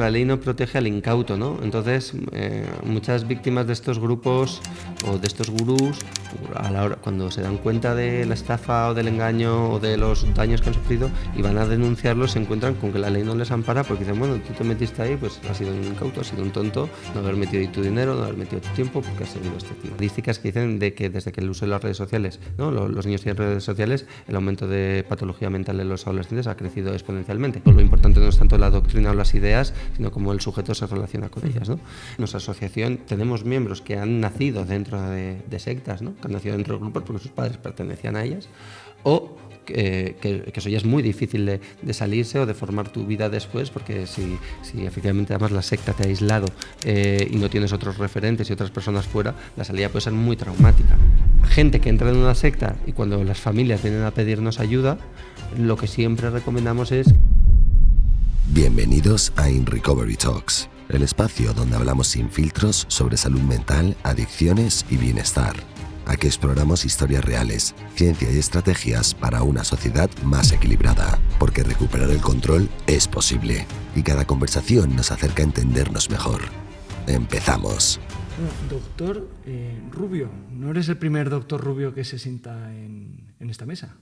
la ley no protege al incauto, ¿no? Entonces, muchas víctimas de estos grupos o de estos gurús, cuando se dan cuenta de la estafa o del engaño o de los daños que han sufrido y van a denunciarlos, se encuentran con que la ley no les ampara porque dicen, bueno, tú te metiste ahí, pues has sido un incauto, has sido un tonto, no haber metido ahí tu dinero, no haber metido tu tiempo porque has seguido este tipo. Estadísticas que dicen de que desde que el uso de las redes sociales, ¿no? Los niños tienen redes sociales, el aumento de patología mental en los adolescentes ha crecido exponencialmente. Lo importante no es tanto la doctrina o las ideas, sino cómo el sujeto se relaciona con ellas, ¿no? En nuestra asociación tenemos miembros que han nacido dentro de sectas, ¿no? Que han nacido dentro de grupos porque sus padres pertenecían a ellas, o que eso ya es muy difícil de salirse o de formar tu vida después, porque si efectivamente además la secta te ha aislado y no tienes otros referentes y otras personas fuera, la salida puede ser muy traumática. Gente que entra en una secta y cuando las familias vienen a pedirnos ayuda, lo que siempre recomendamos es... Bienvenidos a In Recovery Talks, el espacio donde hablamos sin filtros sobre salud mental, adicciones y bienestar. Aquí exploramos historias reales, ciencia y estrategias para una sociedad más equilibrada, porque recuperar el control es posible y cada conversación nos acerca a entendernos mejor. ¡Empezamos! Doctor Rubio, no eres el primer doctor Rubio que se sienta en esta mesa.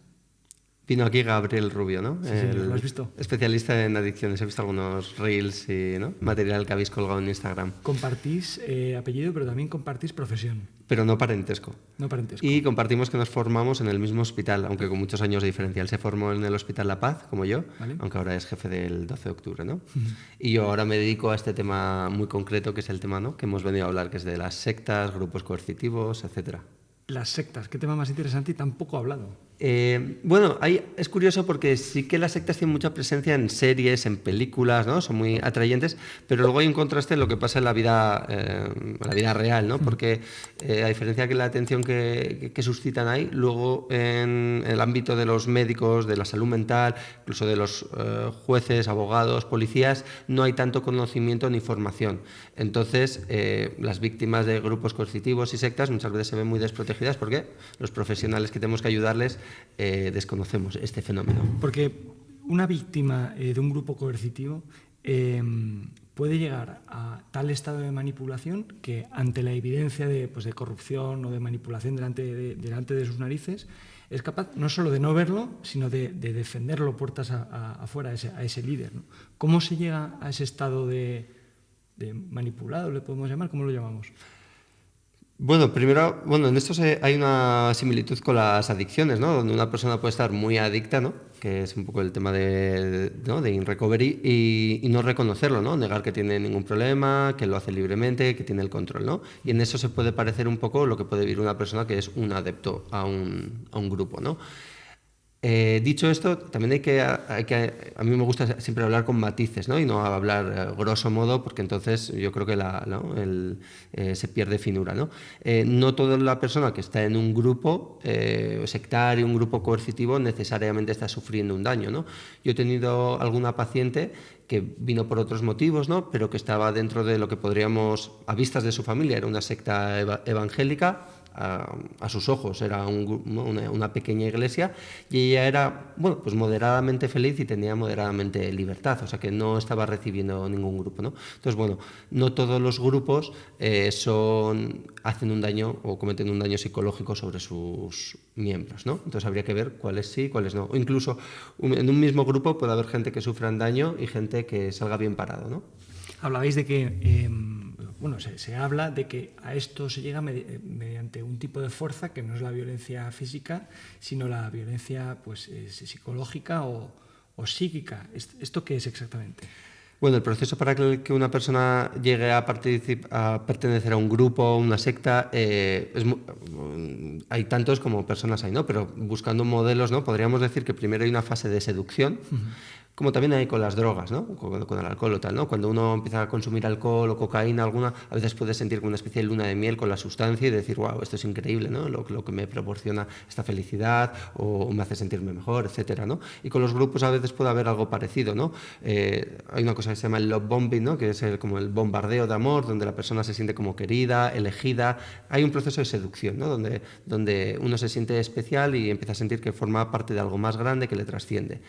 Vino aquí Gabriel Rubio, ¿no? Sí, ¿lo has visto? Especialista en adicciones. He visto algunos reels y, ¿no? Material que habéis colgado en Instagram. Compartís apellido, pero también compartís profesión. Pero no parentesco. No parentesco. Y compartimos que nos formamos en el mismo hospital, aunque con muchos años de diferencia. Él se formó en el Hospital La Paz, como yo, ¿vale? Aunque ahora es jefe del 12 de octubre, ¿no? Y yo ahora me dedico a este tema muy concreto, que es el tema, ¿no?, que hemos venido a hablar, que es de las sectas, grupos coercitivos, etcétera. Las sectas, qué tema más interesante y tan poco hablado. Bueno, es curioso porque sí que las sectas tienen mucha presencia en series, en películas, ¿no? Son muy atrayentes, pero luego hay un contraste en lo que pasa en la vida real, ¿no? Porque a diferencia de la atención que suscitan ahí, luego en el ámbito de los médicos, de la salud mental, incluso de los jueces, abogados, policías, no hay tanto conocimiento ni formación. Entonces, las víctimas de grupos coercitivos y sectas muchas veces se ven muy desprotegidas porque los profesionales que tenemos que ayudarles desconocemos este fenómeno. Porque una víctima de un grupo coercitivo puede llegar a tal estado de manipulación que ante la evidencia de corrupción o de manipulación delante de sus narices es capaz no solo de no verlo, sino de defenderlo puertas afuera a ese líder, ¿no? ¿Cómo se llega a ese estado de manipulado, le podemos llamar? ¿Cómo lo llamamos? Bueno, primero, en esto hay una similitud con las adicciones, ¿no? Donde una persona puede estar muy adicta, ¿no?, que es un poco el tema de In Recovery, y no reconocerlo, ¿no?, negar que tiene ningún problema, que lo hace libremente, que tiene el control, ¿no? Y en eso se puede parecer un poco lo que puede vivir una persona que es un adepto a un grupo, ¿no? Dicho esto, también hay que a mí me gusta siempre hablar con matices, ¿no?, y no hablar grosso modo, porque entonces yo creo que se pierde finura, ¿no? No toda la persona que está en un grupo sectario, un grupo coercitivo, necesariamente está sufriendo un daño, ¿no? Yo he tenido alguna paciente que vino por otros motivos, ¿no?, pero que estaba dentro de lo que podríamos, a vistas de su familia, era una secta evangélica. A sus ojos era una pequeña iglesia, y ella era moderadamente feliz y tenía moderadamente libertad, o sea que no estaba recibiendo ningún grupo, ¿no? Entonces, no todos los grupos hacen un daño o cometen un daño psicológico sobre sus miembros, ¿no? Entonces habría que ver cuáles sí, cuáles no. O incluso en un mismo grupo puede haber gente que sufra daño y gente que salga bien parado, ¿no? Hablabais de que se habla de que a esto se llega mediante un tipo de fuerza que no es la violencia física, sino la violencia psicológica o psíquica. ¿Esto qué es exactamente? Bueno, el proceso para que una persona llegue a pertenecer a un grupo, una secta, hay tantos como personas hay, ¿no? Pero buscando modelos, ¿no?, podríamos decir que primero hay una fase de seducción, como también hay con las drogas, ¿no?, con el alcohol o tal, ¿no? Cuando uno empieza a consumir alcohol o cocaína alguna, a veces puede sentir como una especie de luna de miel con la sustancia y decir, wow, esto es increíble, ¿no?, lo que me proporciona esta felicidad o me hace sentirme mejor, etcétera, ¿no? Y con los grupos a veces puede haber algo parecido, ¿no? Hay una cosa que se llama el love bombing, ¿no?, que es como el bombardeo de amor, donde la persona se siente como querida, elegida. Hay un proceso de seducción, ¿no?, donde uno se siente especial y empieza a sentir que forma parte de algo más grande que le trasciende.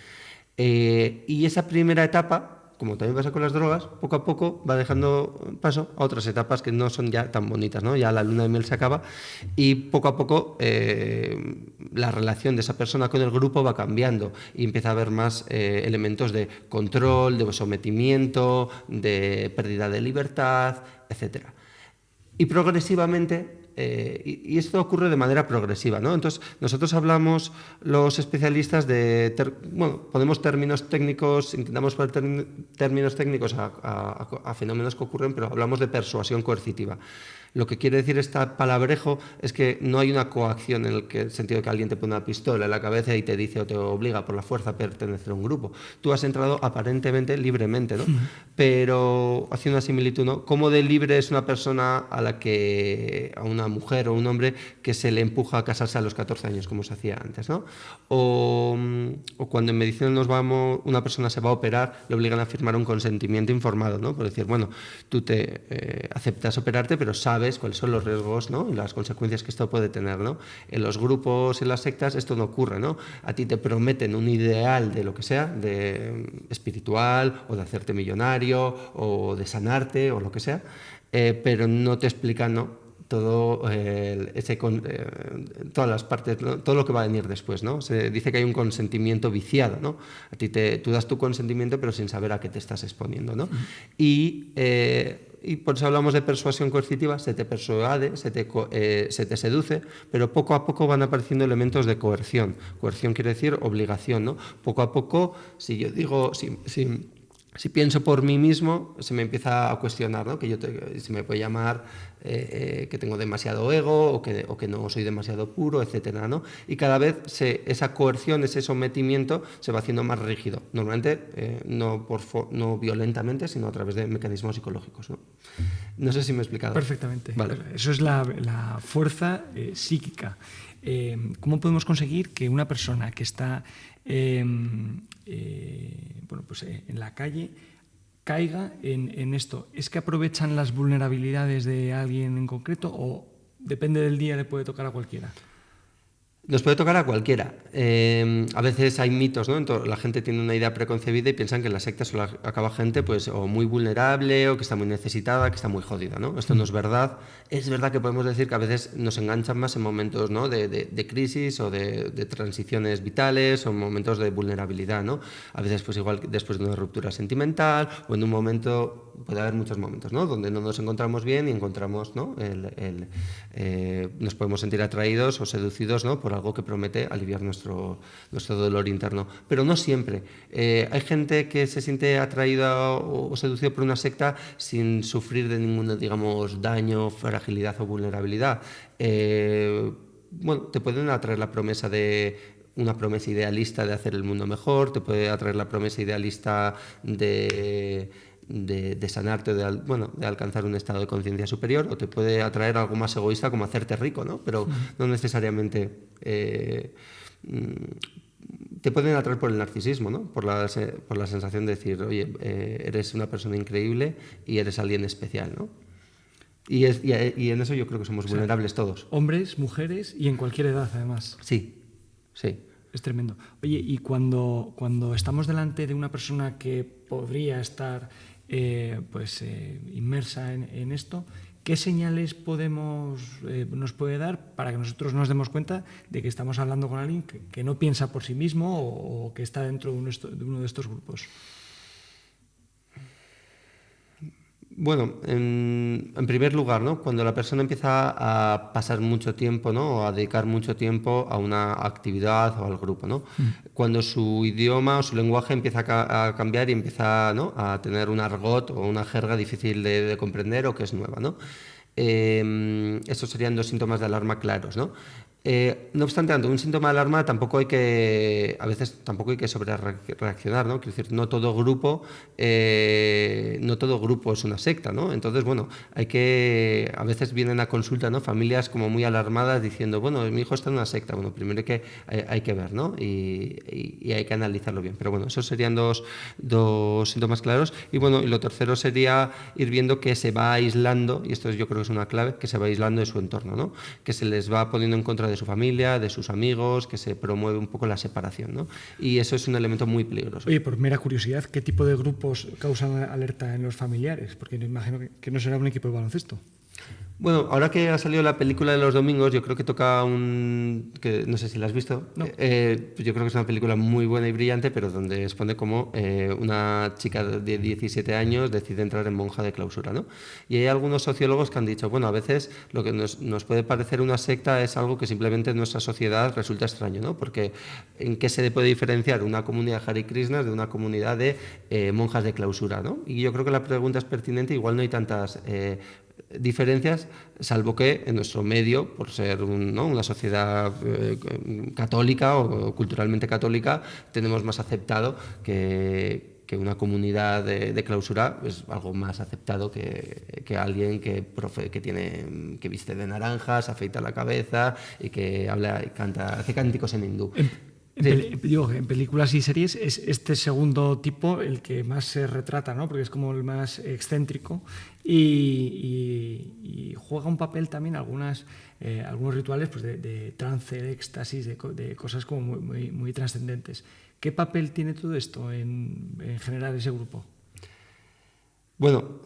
Y esa primera etapa como también pasa con las drogas, poco a poco va dejando paso a otras etapas que no son ya tan bonitas, ¿no? Ya la luna de miel se acaba y poco a poco la relación de esa persona con el grupo va cambiando y empieza a haber más elementos de control, de sometimiento, de pérdida de libertad, etc. Y progresivamente, y esto ocurre de manera progresiva, ¿no? Entonces, nosotros hablamos, los especialistas, ponemos términos técnicos, intentamos poner términos técnicos a fenómenos que ocurren, pero hablamos de persuasión coercitiva. Lo que quiere decir este palabrejo es que no hay una coacción en el sentido de que alguien te pone una pistola en la cabeza y te dice o te obliga por la fuerza a pertenecer a un grupo. Tú has entrado aparentemente libremente, ¿no? Pero haciendo una similitud, ¿no? ¿Cómo de libre es una persona a una mujer o un hombre que se le empuja a casarse a los 14 años, como se hacía antes, ¿no? O cuando en medicina una persona se va a operar, le obligan a firmar un consentimiento informado, ¿no? Por decir, bueno, tú te aceptas operarte, pero sabes cuáles son los riesgos, ¿no? Y las consecuencias que esto puede tener, ¿no? En los grupos, en las sectas, esto no ocurre, ¿no? A ti te prometen un ideal de lo que sea, de espiritual, o de hacerte millonario, o de sanarte, o lo que sea, pero no te explican, ¿no? Todas las partes, ¿no? Todo lo que va a venir después, ¿no? Se dice que hay un consentimiento viciado, ¿no? Tú das tu consentimiento pero sin saber a qué te estás exponiendo, ¿no? Y por eso hablamos de persuasión coercitiva. Se te persuade, se te seduce, pero poco a poco van apareciendo elementos de coerción. Coerción quiere decir obligación, ¿no? Poco a poco, si yo digo, si pienso por mí mismo, se me empieza a cuestionar, ¿no? Se me puede llamar que tengo demasiado ego o que no soy demasiado puro, etcétera, ¿no? Y cada vez esa coerción, ese sometimiento se va haciendo más rígido. Normalmente no violentamente, sino a través de mecanismos psicológicos, ¿no? No sé si me he explicado. Perfectamente. Vale. Eso es la fuerza psíquica. ¿Cómo podemos conseguir que una persona que está en la calle caiga en esto? ¿Es que aprovechan las vulnerabilidades de alguien en concreto o depende del día le puede tocar a cualquiera? Nos puede tocar a cualquiera. A veces hay mitos, ¿no? Entonces, la gente tiene una idea preconcebida y piensan que en las sectas solo acaba gente pues, o muy vulnerable o que está muy necesitada, que está muy jodida, ¿no? Esto no es verdad. Es verdad que podemos decir que a veces nos enganchan más en momentos, ¿no? de crisis o de transiciones vitales o en momentos de vulnerabilidad, ¿no? A veces pues igual después de una ruptura sentimental o en un momento, puede haber muchos momentos, ¿no? Donde no nos encontramos bien y encontramos, ¿no? Nos podemos sentir atraídos o seducidos, ¿no? Por algo que promete aliviar nuestro dolor interno. Pero no siempre. Hay gente que se siente atraída o seducida por una secta sin sufrir de ningún, digamos, daño, fragilidad o vulnerabilidad. Te pueden atraer la promesa de una promesa idealista de hacer el mundo mejor, te puede atraer la promesa idealista de sanarte, de alcanzar un estado de conciencia superior, o te puede atraer algo más egoísta como hacerte rico, ¿no? Pero no necesariamente te pueden atraer por el narcisismo, ¿no? Por la sensación de decir, oye, eres una persona increíble y eres alguien especial, ¿no? Y en eso yo creo que somos vulnerables todos. Hombres, mujeres y en cualquier edad, además. Sí. Es tremendo. Oye, y cuando estamos delante de una persona que podría estar inmersa en esto, ¿qué señales nos puede dar para que nosotros nos demos cuenta de que estamos hablando con alguien que no piensa por sí mismo o que está dentro de uno de estos grupos? Bueno, en primer lugar, ¿no? Cuando la persona empieza a pasar mucho tiempo, ¿no? O a dedicar mucho tiempo a una actividad o al grupo, ¿no? Cuando su idioma o su lenguaje empieza a cambiar y empieza, ¿no? A tener un argot o una jerga difícil de comprender o que es nueva, ¿no? Estos serían dos síntomas de alarma claros, ¿no? No obstante, ante un síntoma de alarma a veces tampoco hay que sobrereaccionar, ¿no? Quiero decir, no todo grupo es una secta, ¿no? Entonces, a veces vienen a consulta, ¿no? Familias como muy alarmadas diciendo, mi hijo está en una secta. Bueno, primero hay que ver, ¿no? Y hay que analizarlo bien. Pero esos serían dos síntomas claros. Y lo tercero sería ir viendo que se va aislando, y esto yo creo que es una clave, que se va aislando de su entorno, ¿no? Que se les va poniendo en contra de de su familia, de sus amigos, que se promueve un poco la separación, ¿no? Y eso es un elemento muy peligroso. Oye, por mera curiosidad, ¿qué tipo de grupos causan alerta en los familiares? Porque me imagino que no será un equipo de baloncesto. Bueno, ahora que ha salido la película de los domingos, yo creo que toca que no sé si la has visto. No. Yo creo que es una película muy buena y brillante, pero donde expone cómo una chica de 17 años decide entrar en monja de clausura, ¿no? Y hay algunos sociólogos que han dicho, bueno, a veces lo que nos puede parecer una secta es algo que simplemente en nuestra sociedad resulta extraño, ¿no? Porque ¿en qué se puede diferenciar una comunidad Hare Krishnas de una comunidad de monjas de clausura, ¿no? Y yo creo que la pregunta es pertinente, igual no hay tantas diferencias, salvo que en nuestro medio, por ser una sociedad católica o culturalmente católica, tenemos más aceptado que una comunidad de clausura es algo más aceptado que alguien que viste de naranjas, afeita la cabeza y que habla y canta, hace cánticos en hindú. En películas y series es este segundo tipo el que más se retrata, ¿no? Porque es como el más excéntrico y juega un papel también algunos rituales pues de trance, de éxtasis, de cosas como muy trascendentes. ¿Qué papel tiene todo esto en generar ese grupo? Bueno,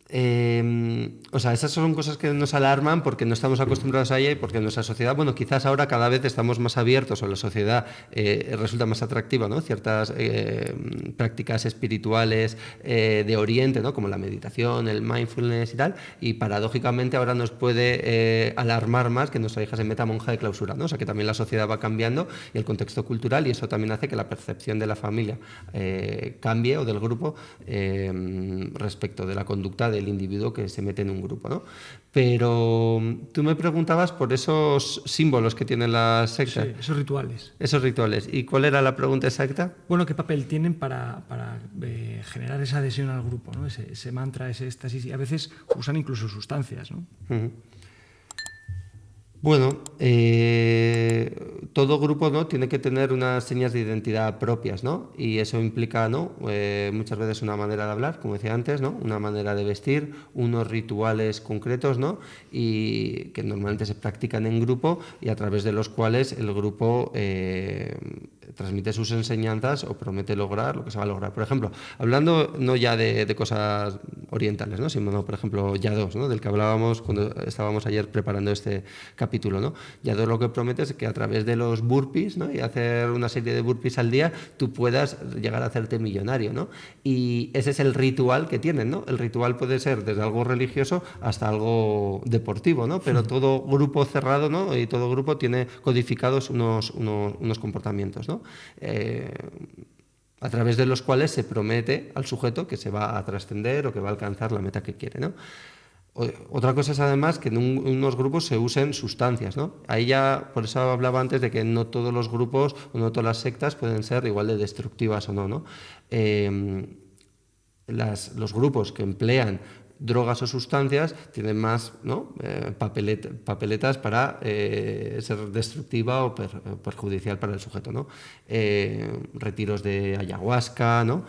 esas son cosas que nos alarman porque no estamos acostumbrados a ella y porque en nuestra sociedad, bueno, quizás ahora cada vez estamos más abiertos o la sociedad resulta más atractiva, ¿no? Ciertas prácticas espirituales de Oriente, ¿no? Como la meditación, el mindfulness y tal, y paradójicamente ahora nos puede alarmar más que nuestra hija se meta monja de clausura, ¿no? O sea que también la sociedad va cambiando y el contexto cultural, y eso también hace que la percepción de la familia cambie o del grupo respecto de la conducta del individuo que se mete en un grupo, ¿no? Pero tú me preguntabas por esos símbolos que tienen las sectas. Sí, esos rituales. Esos rituales. ¿Y cuál era la pregunta exacta? Bueno, ¿qué papel tienen para generar esa adhesión al grupo, ¿no? Ese mantra, ese éxtasis, y a veces usan incluso sustancias, ¿no? Uh-huh. Bueno, todo grupo, ¿no? Tiene que tener unas señas de identidad propias, ¿no? Y eso implica, ¿no? Muchas veces una manera de hablar, como decía antes, ¿no? Una manera de vestir, unos rituales concretos, ¿no? Y que normalmente se practican en grupo y a través de los cuales el grupo transmite sus enseñanzas o promete lograr lo que se va a lograr. Por ejemplo, hablando no ya de cosas orientales, ¿no? Sino, por ejemplo, Yados, ¿no? Del que hablábamos cuando estábamos ayer preparando este capítulo, ¿no? Yados lo que promete es que a través de los burpees, ¿no? Y hacer una serie de burpees al día, tú puedas llegar a hacerte millonario, ¿no? Y ese es el ritual que tienen, ¿no? El ritual puede ser desde algo religioso hasta algo deportivo, ¿no? Pero todo grupo cerrado, ¿no? Y todo grupo tiene codificados unos comportamientos, ¿no? A través de los cuales se promete al sujeto que se va a trascender o que va a alcanzar la meta que quiere, ¿no? Otra cosa es además que en unos grupos se usen sustancias, ¿no? Ahí ya, por eso hablaba antes de que no todos los grupos o no todas las sectas pueden ser igual de destructivas o no, ¿no? Los grupos que emplean drogas o sustancias tienen más, ¿no? Papeletas para ser destructiva o perjudicial para el sujeto, ¿no? Retiros de ayahuasca, ¿no?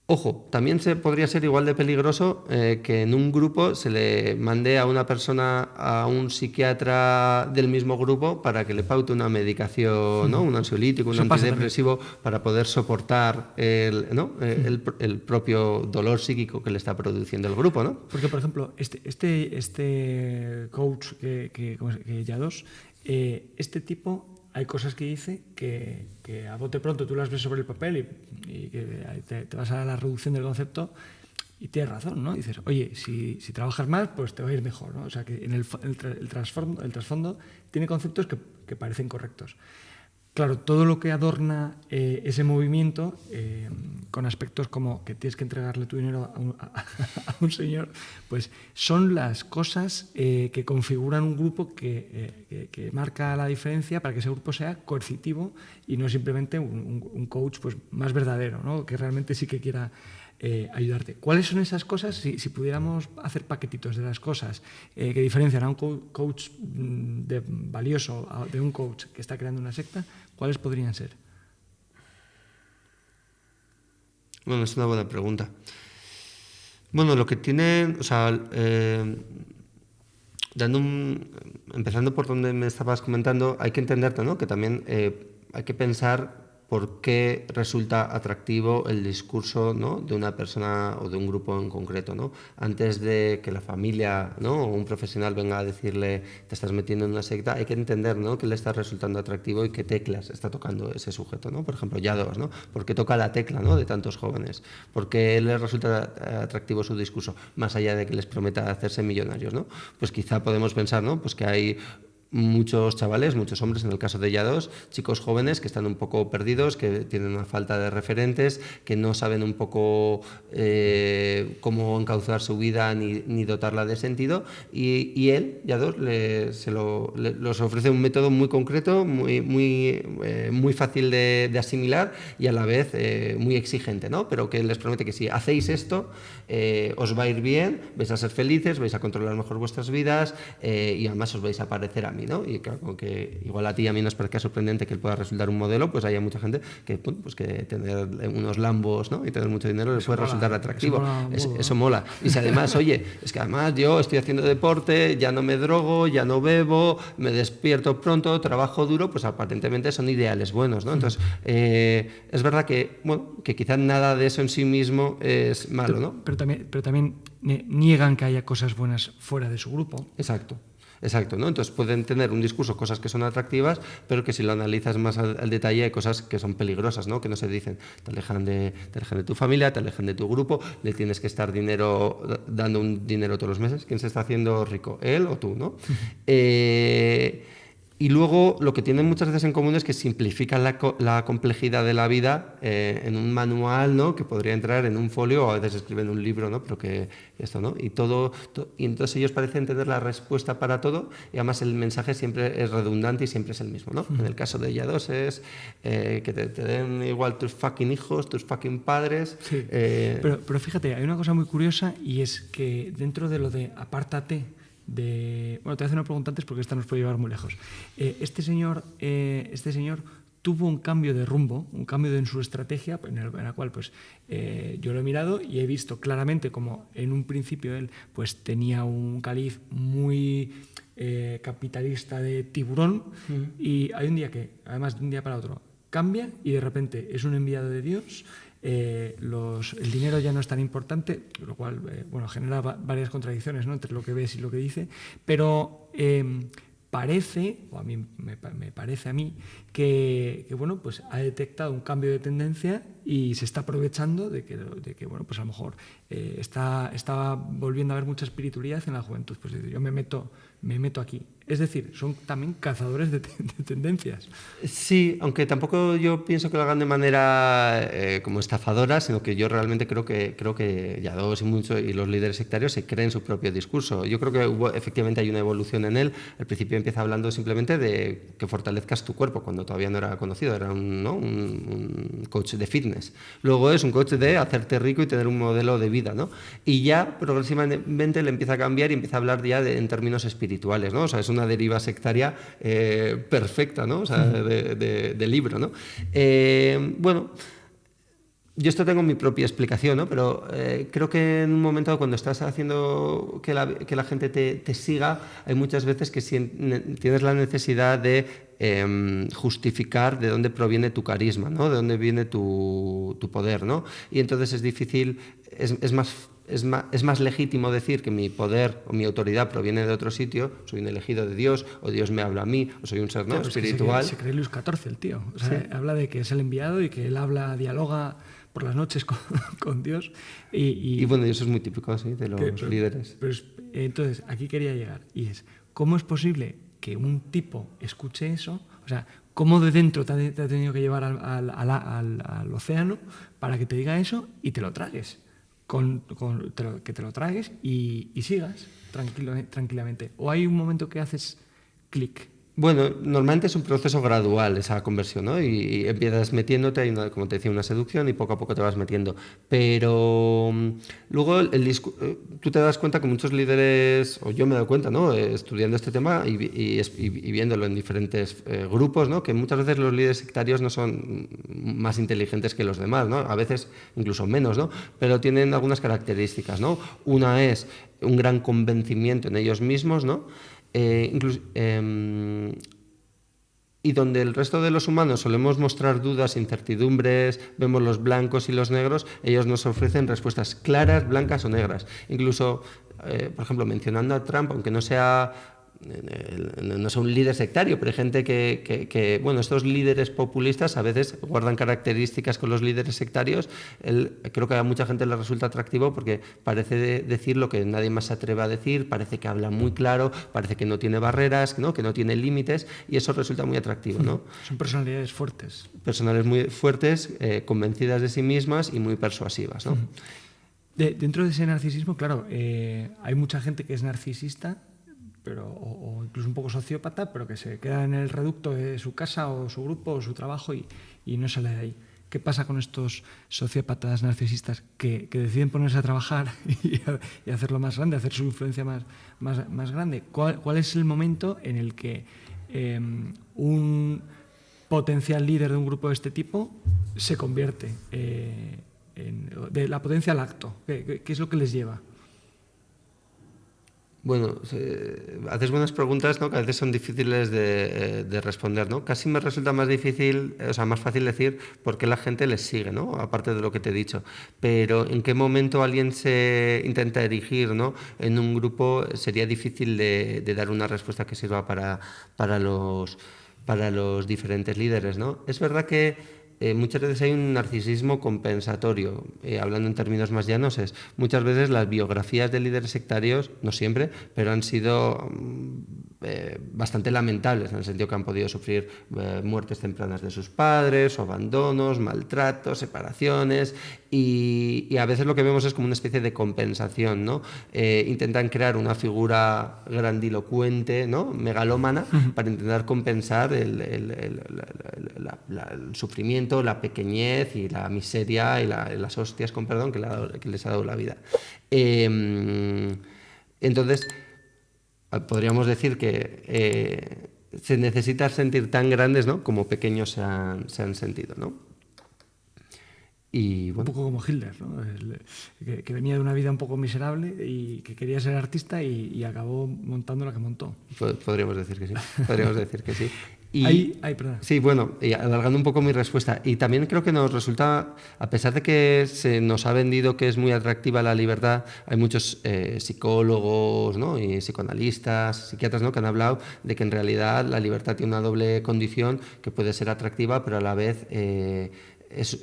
Ojo, también podría ser igual de peligroso que en un grupo se le mande a una persona a un psiquiatra del mismo grupo para que le paute una medicación, ¿no? Un ansiolítico, un antidepresivo para poder soportar el propio dolor psíquico que le está produciendo el grupo, ¿no? Porque, por ejemplo, este coach que Yados, este tipo... Hay cosas que dice que a bote pronto tú las ves sobre el papel y que te vas a la reducción del concepto y tienes razón, ¿no? Dices, oye, si trabajas más, pues te va a ir mejor, ¿no? O sea, que en el trasfondo tiene conceptos que parecen correctos. Claro, todo lo que adorna ese movimiento, con aspectos como que tienes que entregarle tu dinero a un señor, pues son las cosas que configuran un grupo que marca la diferencia para que ese grupo sea coercitivo y no simplemente un coach pues, más verdadero, ¿no? Que realmente sí que quiera ayudarte. ¿Cuáles son esas cosas? Si pudiéramos hacer paquetitos de las cosas que diferencian a un coach valioso de un coach que está creando una secta, ¿cuáles podrían ser? Bueno, es una buena pregunta. Bueno, lo que tiene, empezando por donde me estabas comentando, hay que entenderte, ¿no? Que también hay que pensar por qué resulta atractivo el discurso, ¿no? De una persona o de un grupo en concreto, ¿no? Antes de que la familia, ¿no? o un profesional venga a decirle te estás metiendo en una secta, hay que entender, ¿no? qué le está resultando atractivo y qué teclas está tocando ese sujeto, ¿no? Por ejemplo, Yados, ¿no? ¿Por qué toca la tecla, ¿no? de tantos jóvenes? ¿Por qué les resulta atractivo su discurso? Más allá de que les prometa hacerse millonarios, ¿no? Pues quizá podemos pensar, ¿no? pues que hay muchos chavales, muchos hombres, en el caso de Yados, chicos jóvenes que están un poco perdidos, que tienen una falta de referentes, que no saben un poco cómo encauzar su vida ni dotarla de sentido, y él, Yados, los ofrece un método muy concreto, muy fácil de asimilar y a la vez muy exigente, ¿no? Pero que les promete que si hacéis esto, os va a ir bien, vais a ser felices, vais a controlar mejor vuestras vidas y además os vais a parecer a mí, ¿no? Y claro, que igual a ti y a mí nos parezca sorprendente que él pueda resultar un modelo, pues hay mucha gente que, pues que tener unos Lambos, ¿no? y tener mucho dinero les puede resultar atractivo. Eso mola. Y si además, oye, es que además yo estoy haciendo deporte, ya no me drogo, ya no bebo, me despierto pronto, trabajo duro, pues aparentemente son ideales buenos, ¿no? Entonces, es verdad que, bueno, que quizás nada de eso en sí mismo es malo, ¿no? Pero también niegan que haya cosas buenas fuera de su grupo. Exacto, ¿no? Entonces pueden tener un discurso, cosas que son atractivas, pero que si lo analizas más al detalle hay cosas que son peligrosas, ¿no? Que no se dicen, te alejan de tu familia, te alejan de tu grupo, le tienes que estar dando un dinero todos los meses. ¿Quién se está haciendo rico? ¿Él o tú, no? Y luego lo que tienen muchas veces en común es que simplifican la complejidad de la vida en un manual, ¿no? que podría entrar en un folio o a veces escriben un libro, ¿no? pero que esto, ¿no? Y entonces ellos parecen tener la respuesta para todo y además el mensaje siempre es redundante y siempre es el mismo, ¿no? En el caso de Yados es que te den igual tus fucking hijos, tus fucking padres. Sí. Pero fíjate, hay una cosa muy curiosa y es que dentro de lo de apártate bueno, te voy a hacer una pregunta antes porque esta nos puede llevar muy lejos. Este señor tuvo un cambio de rumbo, un cambio en su estrategia, en la cual pues, yo lo he mirado y he visto claramente como en un principio él pues, tenía un caliz muy capitalista de tiburón y hay un día que, además de un día para otro, cambia y de repente es un enviado de Dios. El dinero ya no es tan importante, lo cual bueno, genera varias contradicciones, ¿no? entre lo que ves y lo que dice, pero parece, o a mí me parece a mí, que bueno, pues ha detectado un cambio de tendencia y se está aprovechando de que bueno, pues a lo mejor está volviendo a haber mucha espiritualidad en la juventud. Pues yo me meto aquí. Es decir, son también cazadores de tendencias. Sí, aunque tampoco yo pienso que lo hagan de manera como estafadora, sino que yo realmente creo que Yados y los líderes sectarios se creen su propio discurso. Yo creo que efectivamente hay una evolución en él. Al principio empieza hablando simplemente de que fortalezcas tu cuerpo, cuando todavía no era conocido, era un coach de fitness. Luego es un coach de hacerte rico y tener un modelo de vida, ¿no? Y ya progresivamente le empieza a cambiar y empieza a hablar ya en términos espirituales, ¿no? O sea, es una deriva sectaria perfecta, ¿no? O sea, de libro, ¿no? Bueno, yo esto tengo mi propia explicación, ¿no? Pero creo que en un momento cuando estás haciendo que la gente te siga, hay muchas veces que tienes la necesidad de justificar de dónde proviene tu carisma, ¿no? De dónde viene tu poder, ¿no? Y entonces es difícil, es más legítimo decir que mi poder o mi autoridad proviene de otro sitio, soy un elegido de Dios, o Dios me habla a mí, o soy un ser, ¿no? Claro, espiritual. Se cree Luis XIV, el tío. O sea, sí. Habla de que es el enviado y que él dialoga por las noches con Dios. Y bueno, eso es muy típico, sí, de los líderes. Entonces, aquí quería llegar, y es, ¿cómo es posible que un tipo escuche eso? O sea, ¿cómo de dentro te ha tenido que llevar al océano para que te diga eso y te lo tragues? Que te lo tragues y sigas tranquilamente. O hay un momento que haces clic. Bueno, normalmente es un proceso gradual esa conversión, ¿no? Y empiezas metiéndote, hay como te decía, una seducción y poco a poco te vas metiendo. Pero luego tú te das cuenta que muchos líderes, o yo me he dado cuenta, ¿no? Estudiando este tema y viéndolo en diferentes grupos, ¿no? Que muchas veces los líderes sectarios no son más inteligentes que los demás, ¿no? A veces incluso menos, ¿no? Pero tienen algunas características, ¿no? Una es un gran convencimiento en ellos mismos, ¿no? Y donde el resto de los humanos solemos mostrar dudas, incertidumbres, vemos los blancos y los negros, ellos nos ofrecen respuestas claras, blancas o negras. Incluso, por ejemplo, mencionando a Trump, aunque no sea un líder sectario, pero hay gente bueno, estos líderes populistas a veces guardan características con los líderes sectarios. Creo que a mucha gente le resulta atractivo porque parece decir lo que nadie más se atreve a decir, parece que habla muy claro, parece que no tiene barreras, ¿no? Que no tiene límites, y eso resulta muy atractivo, ¿no? Son personalidades fuertes. Personales muy fuertes, convencidas de sí mismas y muy persuasivas, ¿no? Dentro de ese narcisismo, claro, hay mucha gente que es narcisista, o incluso un poco sociópata, pero que se queda en el reducto de su casa o su grupo o su trabajo y no sale de ahí. ¿Qué pasa con estos sociópatas narcisistas que deciden ponerse a trabajar y hacerlo más grande, hacer su influencia más grande? ¿Cuál es el momento en el que un potencial líder de un grupo de este tipo se convierte de la potencia al acto? ¿Qué es lo que les lleva? Bueno, haces buenas preguntas, ¿no? Que a veces son difíciles de responder, ¿no? Casi me resulta más difícil, o sea, más fácil decir por qué la gente les sigue, ¿no? Aparte de lo que te he dicho. Pero en qué momento alguien se intenta erigir, ¿no? En un grupo sería difícil de dar una respuesta que sirva para los diferentes líderes, ¿no? Es verdad que muchas veces hay un narcisismo compensatorio. Hablando en términos más llanos, muchas veces las biografías de líderes sectarios, no siempre, pero han sido bastante lamentables, en el sentido que han podido sufrir muertes tempranas de sus padres, o abandonos, maltratos, separaciones, y a veces lo que vemos es como una especie de compensación, ¿no? Intentan crear una figura grandilocuente, ¿no? Megalómana, para intentar compensar el sufrimiento, la pequeñez y la miseria y las hostias, con perdón, que les ha dado la vida. Entonces, podríamos decir que se necesita sentir tan grandes, ¿no? Como pequeños se han sentido, ¿no? Y, bueno, un poco como Hitler, ¿no? Que venía de una vida un poco miserable y que quería ser artista y acabó montando la que montó. Podríamos decir que sí. Podríamos decir que sí. Perdón. Sí, bueno, y alargando un poco mi respuesta, y también creo que nos resulta, a pesar de que se nos ha vendido que es muy atractiva la libertad, hay muchos psicólogos, ¿no? Y psicoanalistas, psiquiatras, ¿no? Que han hablado de que en realidad la libertad tiene una doble condición, que puede ser atractiva, pero a la vez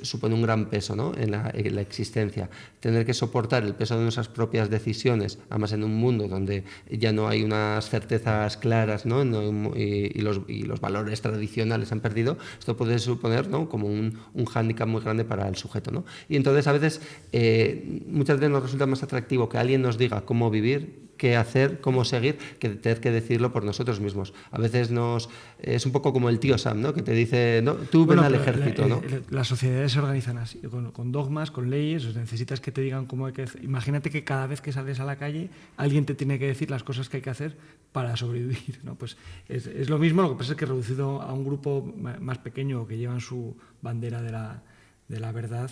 supone un gran peso, ¿no? en la existencia. Tener que soportar el peso de nuestras propias decisiones, además en un mundo donde ya no hay unas certezas claras, ¿no? y los valores tradicionales han perdido, esto puede suponer, ¿no? Como un hándicap muy grande para el sujeto, ¿no? Y entonces a veces, muchas veces nos resulta más atractivo que alguien nos diga cómo vivir, qué hacer, cómo seguir, que tener que decirlo por nosotros mismos. A veces es un poco como el tío Sam, ¿no? Que te dice, no, tú ven al ejército, ¿no? Las sociedades se organizan así, con dogmas, con leyes. Necesitas que te digan cómo hay que hacer. Imagínate que cada vez que sales a la calle alguien te tiene que decir las cosas que hay que hacer para sobrevivir, ¿no? Pues es lo mismo, lo que pasa es que reducido a un grupo más pequeño que llevan su bandera de la verdad,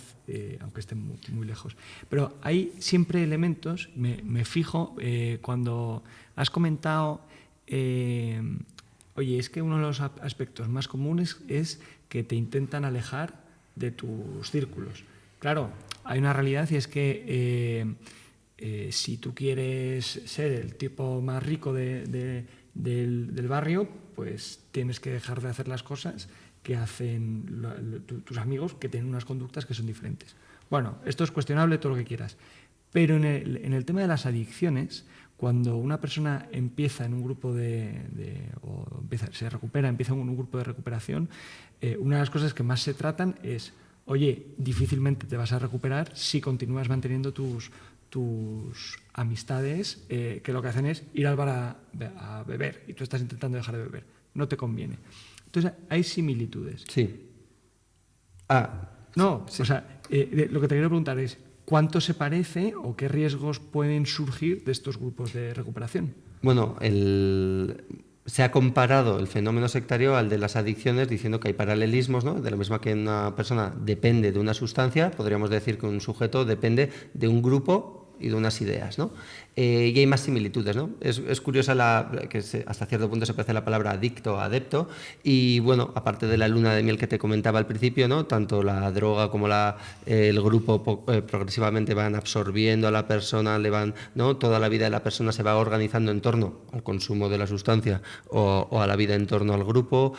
aunque estén muy lejos. Pero hay siempre elementos, me fijo, cuando has comentado, oye, es que uno de los aspectos más comunes es que te intentan alejar de tus círculos. Claro, hay una realidad y es que si tú quieres ser el tipo más rico del barrio, pues tienes que dejar de hacer las cosas que hacen tus amigos, que tienen unas conductas que son diferentes. Bueno, esto es cuestionable, todo lo que quieras. Pero en el tema de las adicciones, cuando una persona empieza en un grupo se recupera, empieza en un grupo de recuperación, una de las cosas que más se tratan es, oye, difícilmente te vas a recuperar si continúas manteniendo tus amistades, que lo que hacen es ir al bar a beber, y tú estás intentando dejar de beber. no te conviene. Entonces, hay similitudes. Sí. No, sí. o sea, lo que te quiero preguntar es, ¿cuánto se parece o qué riesgos pueden surgir de estos grupos de recuperación? Bueno, se ha comparado el fenómeno sectario al de las adicciones diciendo que hay paralelismos, ¿no? De la misma que una persona depende de una sustancia, podríamos decir que un sujeto depende de un grupo y de unas ideas, ¿no? Y hay más similitudes, ¿no? Es curiosa hasta cierto punto se parece la palabra adicto a adepto, y bueno, aparte de la luna de miel que te comentaba al principio, ¿no? Tanto la droga como el grupo progresivamente van absorbiendo a la persona, ¿no? Toda la vida de la persona se va organizando en torno al consumo de la sustancia o a la vida en torno al grupo.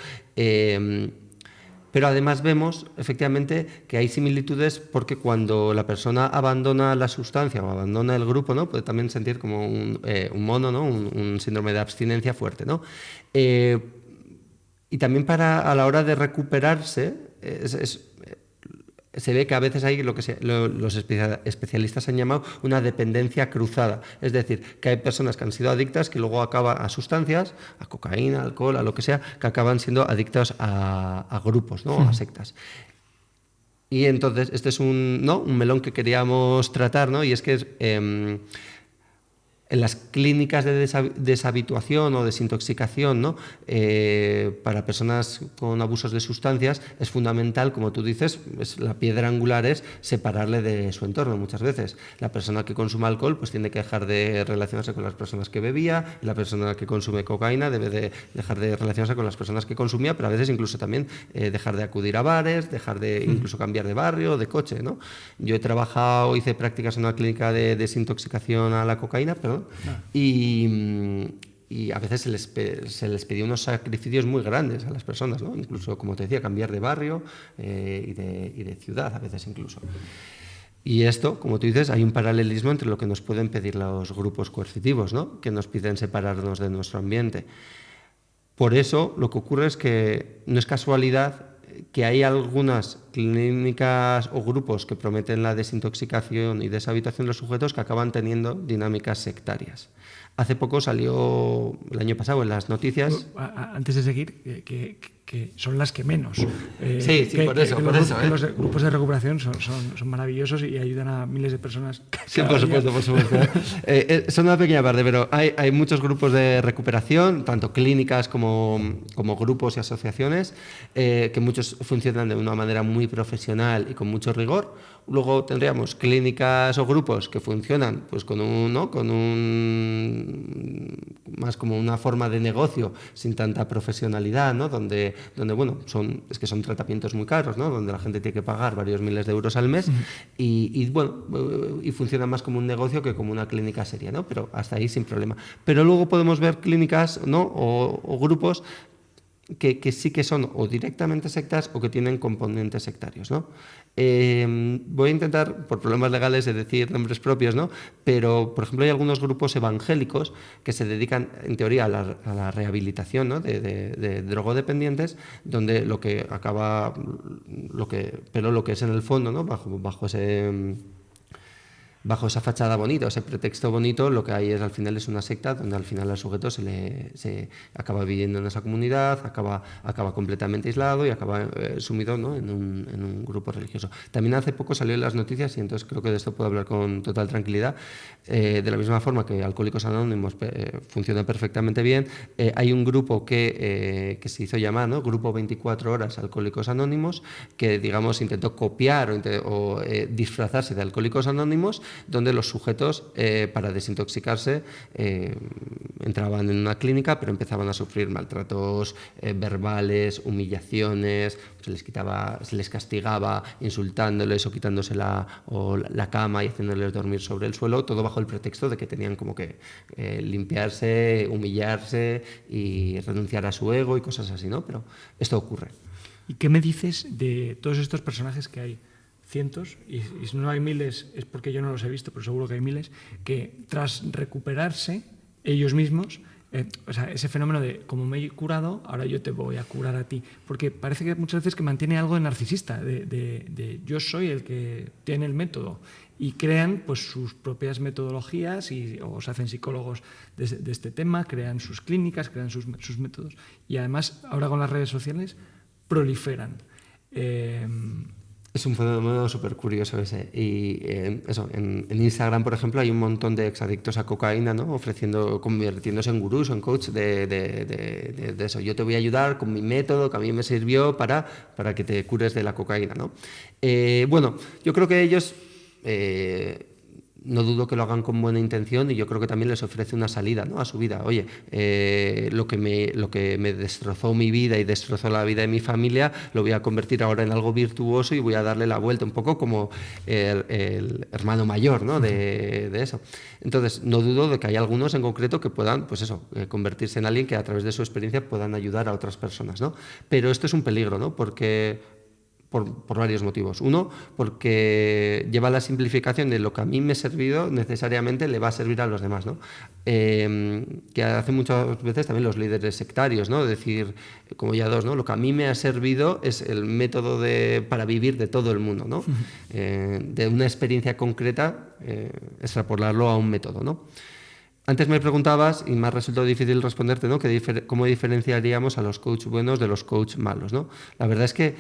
Pero además vemos, efectivamente, que hay similitudes porque cuando la persona abandona la sustancia o abandona el grupo, ¿no? Puede también sentir como un mono, ¿no? Un síndrome de abstinencia fuerte, ¿no? Y también a la hora de recuperarse, se ve que a veces hay lo que los especialistas han llamado una dependencia cruzada. Es decir, que hay personas que han sido adictas que luego acaban a sustancias, a cocaína, alcohol, a lo que sea, que acaban siendo adictas a grupos, ¿no? A sectas. Y entonces este es un melón que queríamos tratar, ¿no? Y es que en las clínicas de deshabituación o desintoxicación, ¿no? Para personas con abusos de sustancias es fundamental, como tú dices, la piedra angular es separarle de su entorno. Muchas veces la persona que consume alcohol pues tiene que dejar de relacionarse con las personas que bebía, y la persona que consume cocaína debe de dejar de relacionarse con las personas que consumía, pero a veces incluso también dejar de acudir a bares, dejar de incluso cambiar de barrio, de coche, ¿no? Yo hice prácticas en una clínica de desintoxicación a la cocaína, y a veces se les pedía unos sacrificios muy grandes a las personas, ¿no? Incluso, como te decía, cambiar de barrio y de ciudad, a veces incluso. Y esto, como tú dices, hay un paralelismo entre lo que nos pueden pedir los grupos coercitivos, ¿no? Que nos piden separarnos de nuestro ambiente. Por eso, lo que ocurre es que no es casualidad que hay algunas clínicas o grupos que prometen la desintoxicación y deshabituación de los sujetos que acaban teniendo dinámicas sectarias. Hace poco salió, el año pasado, en las noticias... Antes de seguir, que son las que menos. Sí, por eso. Los grupos de recuperación son maravillosos y ayudan a miles de personas. Sí, por supuesto. Son una pequeña parte, pero hay muchos grupos de recuperación, tanto clínicas como grupos y asociaciones, que muchos funcionan de una manera muy profesional y con mucho rigor. Luego tendríamos clínicas o grupos que funcionan pues más como una forma de negocio sin tanta profesionalidad, ¿no? Donde bueno, son tratamientos muy caros, ¿no? Donde la gente tiene que pagar varios miles de euros al mes y funciona más como un negocio que como una clínica seria, ¿no? Pero hasta ahí sin problema. Pero luego podemos ver clínicas, ¿no? o grupos que sí que son o directamente sectas o que tienen componentes sectarios, ¿no? Voy a intentar, por problemas legales, de decir nombres propios, ¿no? Pero, por ejemplo, hay algunos grupos evangélicos que se dedican, en teoría, a la rehabilitación, ¿no? de drogodependientes, donde lo que es en el fondo, ¿no? bajo esa fachada bonita, ese pretexto bonito, lo que hay al final es una secta donde al final al sujeto se acaba viviendo en esa comunidad, acaba completamente aislado y acaba sumido, ¿no? en un grupo religioso. También hace poco salió en las noticias, y entonces creo que de esto puedo hablar con total tranquilidad, de la misma forma que Alcohólicos Anónimos funciona perfectamente bien, hay un grupo que se hizo llamar, ¿no? Grupo 24 Horas Alcohólicos Anónimos, que digamos intentó copiar o disfrazarse de Alcohólicos Anónimos, donde los sujetos para desintoxicarse entraban en una clínica, pero empezaban a sufrir maltratos verbales, humillaciones, se les castigaba insultándoles o quitándose la cama y haciéndoles dormir sobre el suelo, todo bajo el pretexto de que tenían como que limpiarse, humillarse y renunciar a su ego y cosas así, ¿no? Pero esto ocurre. ¿Y qué me dices de todos estos personajes que hay? Cientos, y si no hay miles es porque yo no los he visto, pero seguro que hay miles, que tras recuperarse ellos mismos o sea, ese fenómeno de como me he curado, ahora yo te voy a curar a ti. Porque parece que muchas veces que mantiene algo de narcisista, de yo soy el que tiene el método. Y crean pues sus propias metodologías o se hacen psicólogos de este tema, crean sus clínicas, crean sus métodos. Y además, ahora con las redes sociales, proliferan. Es un fenómeno súper curioso ese. Y eso, en Instagram, por ejemplo, hay un montón de exadictos a cocaína, ¿no? Convirtiéndose en gurús o en coach de eso. Yo te voy a ayudar con mi método que a mí me sirvió para que te cures de la cocaína, ¿no? Bueno, yo creo que ellos... no dudo que lo hagan con buena intención y yo creo que también les ofrece una salida, ¿no?, a su vida. Oye, lo que me destrozó mi vida y destrozó la vida de mi familia lo voy a convertir ahora en algo virtuoso y voy a darle la vuelta, un poco como el hermano mayor, ¿no?, de eso. Entonces, no dudo de que hay algunos en concreto que puedan, pues eso, convertirse en alguien que a través de su experiencia puedan ayudar a otras personas, ¿no? Pero esto es un peligro, ¿no? Porque... Por varios motivos. Uno, porque lleva la simplificación de lo que a mí me ha servido, necesariamente le va a servir a los demás, ¿no? Que hace muchas veces también los líderes sectarios, ¿no? Decir, como ya dos, ¿no? Lo que a mí me ha servido es el método para vivir de todo el mundo, ¿no? De una experiencia concreta, extrapolarlo a un método, ¿no? Antes me preguntabas, y me ha resultado difícil responderte, ¿no?, cómo diferenciaríamos a los coaches buenos de los coaches malos, ¿no? La verdad es que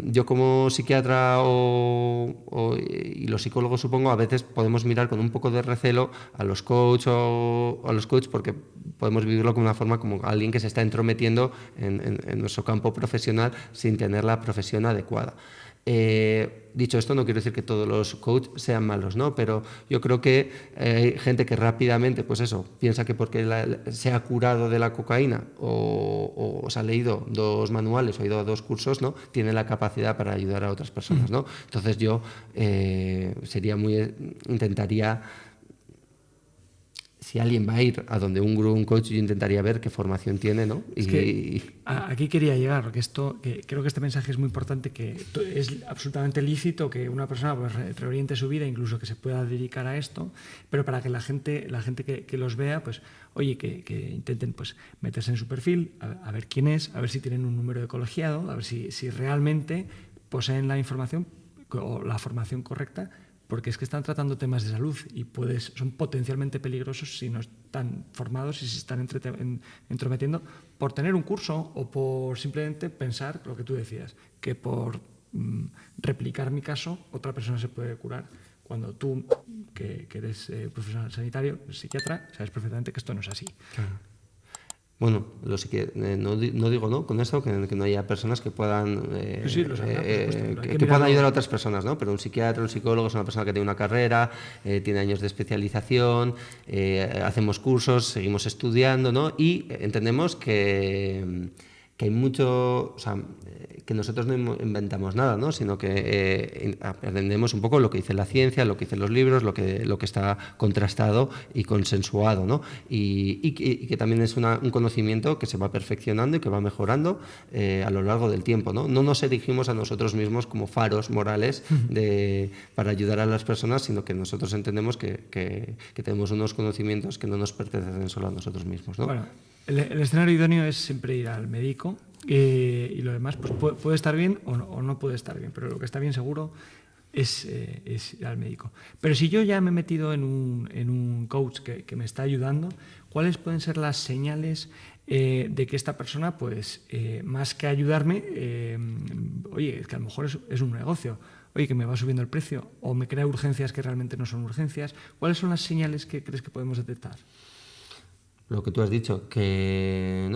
yo como psiquiatra y los psicólogos, supongo, a veces podemos mirar con un poco de recelo a los coaches porque podemos vivirlo como una forma como alguien que se está entrometiendo en nuestro campo profesional sin tener la profesión adecuada. Dicho esto, no quiero decir que todos los coaches sean malos, ¿no? Pero yo creo que hay gente que rápidamente, pues eso, piensa que porque se ha curado de la cocaína o se ha leído 2 manuales o ha ido a 2 cursos, ¿no?, tiene la capacidad para ayudar a otras personas, ¿no? Entonces yo intentaría... Si alguien va a ir a donde un coach, yo intentaría ver qué formación tiene, ¿no? Aquí quería llegar, porque creo que este mensaje es muy importante, que es absolutamente lícito que una persona pues reoriente su vida, incluso que se pueda dedicar a esto, pero para que la gente que los vea, pues oye, que intenten pues meterse en su perfil, a ver quién es, a ver si tienen un número de colegiado, a ver si realmente poseen la información o la formación correcta, porque es que están tratando temas de salud y son potencialmente peligrosos si no están formados y si se están entrometiendo por tener un curso o por simplemente pensar lo que tú decías, que por replicar mi caso otra persona se puede curar, cuando tú, que eres profesional sanitario, psiquiatra, sabes perfectamente que esto no es así. Claro. Bueno, no digo, ¿no?, con eso que no haya personas que puedan que puedan ayudar a otras personas, ¿no? Pero un psiquiatra, un psicólogo es una persona que tiene una carrera, tiene años de especialización, hacemos cursos, seguimos estudiando, ¿no? Y entendemos que hay mucho, o sea, que nosotros no inventamos nada, ¿no?, sino que aprendemos un poco lo que dice la ciencia, lo que dicen los libros, lo que está contrastado y consensuado, ¿no? Y que también es un conocimiento que se va perfeccionando y que va mejorando a lo largo del tiempo, ¿no? No nos erigimos a nosotros mismos como faros morales para ayudar a las personas, sino que nosotros entendemos que tenemos unos conocimientos que no nos pertenecen solo a nosotros mismos, ¿no? Bueno, el escenario idóneo es siempre ir al médico y lo demás pues puede estar bien o no puede estar bien, pero lo que está bien seguro es ir al médico. Pero si yo ya me he metido en un coach que me está ayudando, ¿cuáles pueden ser las señales de que esta persona, pues más que ayudarme, oye, es que a lo mejor es un negocio, oye, que me va subiendo el precio o me crea urgencias que realmente no son urgencias? ¿Cuáles son las señales que crees que podemos detectar? Lo que tú has dicho, que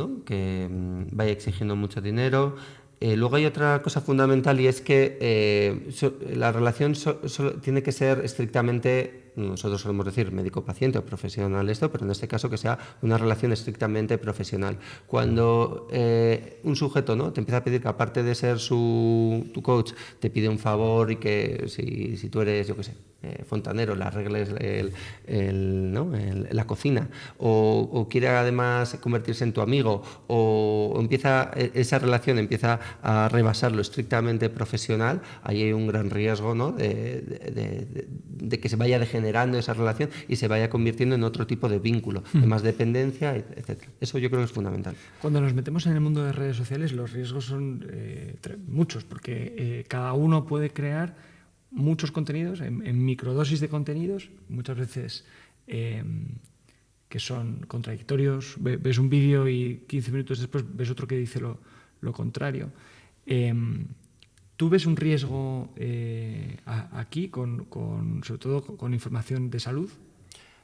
vaya exigiendo mucho dinero. Luego hay otra cosa fundamental, y es que la relación solo tiene que ser estrictamente, nosotros solemos decir médico-paciente o profesional esto, pero en este caso que sea una relación estrictamente profesional. Cuando un sujeto, ¿no?, te empieza a pedir que, aparte de ser tu coach, te pide un favor y que si tú eres, yo qué sé, fontanero, le arregles la cocina, o quiere además convertirse en tu amigo, o esa relación empieza a rebasar lo estrictamente profesional, ahí hay un gran riesgo, ¿no?, de que se vaya degenerando generando esa relación y se vaya convirtiendo en otro tipo de vínculo, de más dependencia, etc. Eso yo creo que es fundamental. Cuando nos metemos en el mundo de redes sociales, los riesgos son muchos, porque cada uno puede crear muchos contenidos, en microdosis de contenidos, muchas veces que son contradictorios. Ves un vídeo y 15 minutos después ves otro que dice lo contrario. ¿Tú ves un riesgo aquí, sobre todo con información de salud?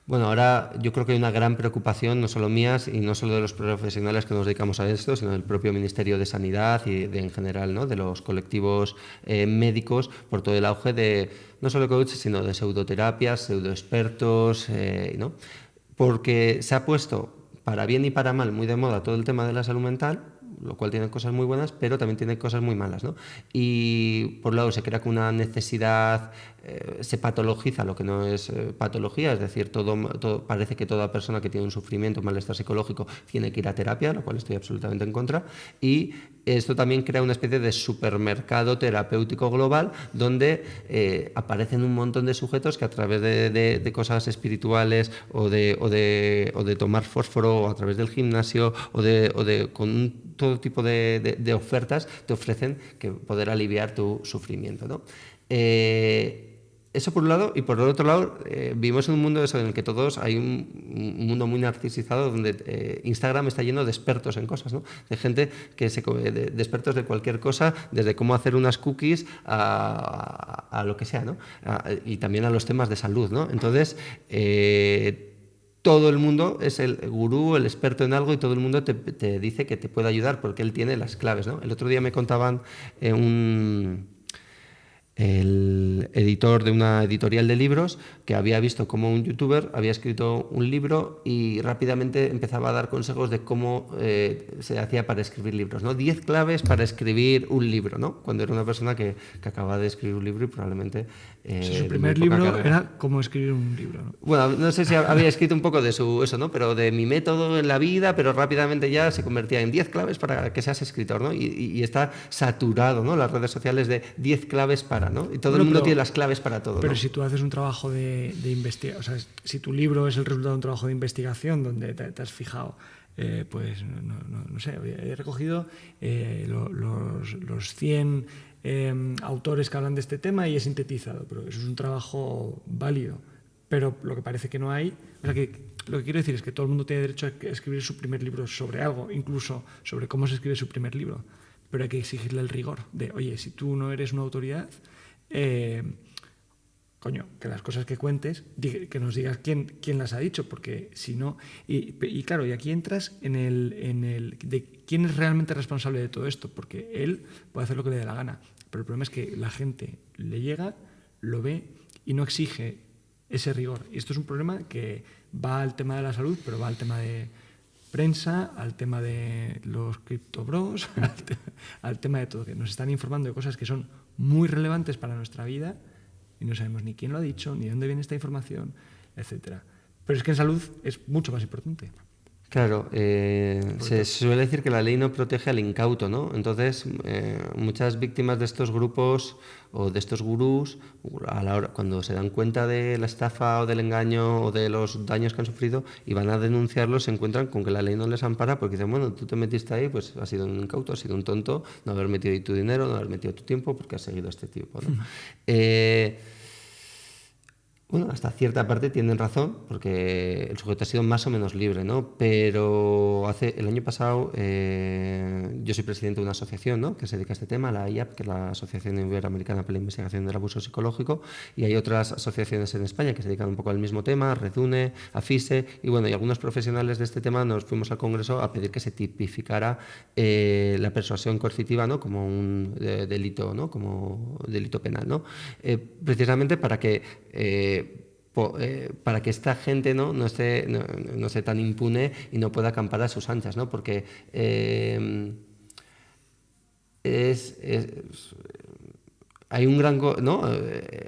Bueno, ahora yo creo que hay una gran preocupación, no solo mías y no solo de los profesionales que nos dedicamos a esto, sino del propio Ministerio de Sanidad y en general, ¿no?, de los colectivos médicos, por todo el auge de no solo coaches, sino de pseudoterapias, pseudoexpertos, ¿no? Porque se ha puesto, para bien y para mal, muy de moda todo el tema de la salud mental, lo cual tiene cosas muy buenas, pero también tiene cosas muy malas, ¿no? Y por un lado se crea con una necesidad, se patologiza lo que no es patología, es decir, parece que toda persona que tiene un sufrimiento, un malestar psicológico, tiene que ir a terapia, lo cual estoy absolutamente en contra, y esto también crea una especie de supermercado terapéutico global donde aparecen un montón de sujetos que a través de cosas espirituales o de tomar fósforo o a través del gimnasio con todo tipo de ofertas te ofrecen que poder aliviar tu sufrimiento, ¿no? Eso por un lado, y por el otro lado vivimos en un mundo en el que todos hay un mundo muy narcisizado donde Instagram está lleno de expertos en cosas, ¿no? De gente de expertos de cualquier cosa, desde cómo hacer unas cookies a lo que sea, ¿no? Y también a los temas de salud, ¿no? Entonces todo el mundo es el gurú, el experto en algo, y todo el mundo te dice que te puede ayudar porque él tiene las claves, ¿no? El otro día me contaban el editor de una editorial de libros que había visto cómo un youtuber había escrito un libro y rápidamente empezaba a dar consejos de cómo se hacía para escribir libros, ¿no? 10 claves para escribir un libro, ¿no? Cuando era una persona que acababa de escribir un libro y probablemente... su primer libro era cómo escribir un libro, ¿no? Bueno, no sé si había escrito un poco de eso, ¿no? Pero de mi método en la vida, pero rápidamente ya se convertía en 10 claves para que seas escritor, ¿no? Y está saturado, ¿no?, las redes sociales de 10 claves para, ¿no? Y todo el mundo tiene las claves para todo, pero ¿no? si tú haces un trabajo de investigación, o sea, si tu libro es el resultado de un trabajo de investigación donde te has fijado, pues no sé, he recogido los 100 autores que hablan de este tema y he sintetizado, pero eso es un trabajo válido. Pero lo que parece que no hay, o sea, que lo que quiero decir es que todo el mundo tiene derecho a escribir su primer libro sobre algo, incluso sobre cómo se escribe su primer libro, pero hay que exigirle el rigor de, oye, si tú no eres una autoridad, que las cosas que cuentes, que nos digas quién las ha dicho, porque si no... Y claro, y aquí entras en el de quién es realmente responsable de todo esto, porque él puede hacer lo que le dé la gana, pero el problema es que la gente le llega, lo ve y no exige ese rigor. Y esto es un problema que va al tema de la salud, pero va al tema de prensa, al tema de los criptobros, al tema de todo, que nos están informando de cosas que son muy relevantes para nuestra vida y no sabemos ni quién lo ha dicho, ni de dónde viene esta información, etcétera. Pero es que en salud es mucho más importante. Claro, se suele decir que la ley no protege al incauto, ¿no? Entonces, muchas víctimas de estos grupos o de estos gurús, cuando se dan cuenta de la estafa o del engaño o de los daños que han sufrido y van a denunciarlos, se encuentran con que la ley no les ampara porque dicen, bueno, tú te metiste ahí, pues has sido un incauto, has sido un tonto, no haber metido ahí tu dinero, no haber metido tu tiempo porque has seguido a este tipo, ¿no? Bueno, hasta cierta parte tienen razón, porque el sujeto ha sido más o menos libre, ¿no? Pero el año pasado yo soy presidente de una asociación, ¿no?, que se dedica a este tema, la IAP, que es la Asociación Iberoamericana para la Investigación del Abuso Psicológico, y hay otras asociaciones en España que se dedican un poco al mismo tema, Redune, AFISE, y bueno, y algunos profesionales de este tema nos fuimos al Congreso a pedir que se tipificara la persuasión coercitiva, ¿no?, como un delito, ¿no?, como delito penal, ¿no? Precisamente para que esta gente no esté tan impune y no pueda acampar a sus anchas, ¿no? Porque hay un gran, ¿no?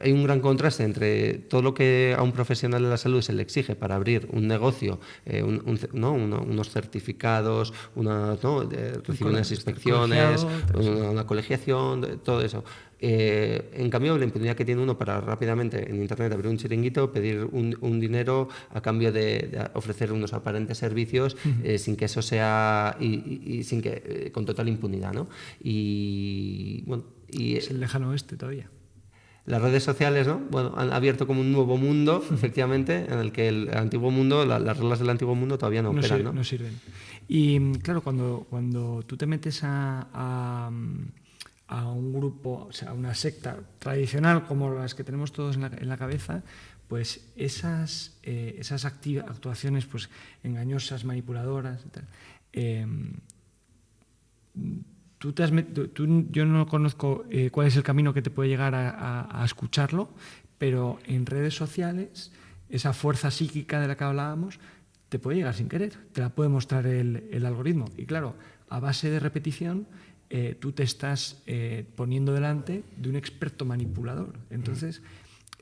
Hay un gran contraste entre todo lo que a un profesional de la salud se le exige para abrir un negocio, ¿no? Unos certificados, ¿no? Recibir unas inspecciones, una colegiación, todo eso. En cambio, la impunidad que tiene uno para rápidamente en Internet abrir un chiringuito, pedir un dinero a cambio de ofrecer unos aparentes servicios sin que eso sea y sin que con total impunidad, ¿no? Y bueno, es el lejano oeste todavía. Las redes sociales, ¿no? Bueno, han abierto como un nuevo mundo, efectivamente, en el que el antiguo mundo, las reglas del antiguo mundo todavía no operan, ¿no? No sirven. Y claro, cuando tú te metes a un grupo, o sea, a una secta tradicional como las que tenemos todos en la cabeza, pues esas actuaciones pues engañosas, manipuladoras y tal, yo no conozco cuál es el camino que te puede llegar a escucharlo, pero en redes sociales esa fuerza psíquica de la que hablábamos te puede llegar sin querer, te la puede mostrar el algoritmo. Y claro, a base de repetición tú te estás poniendo delante de un experto manipulador. Entonces,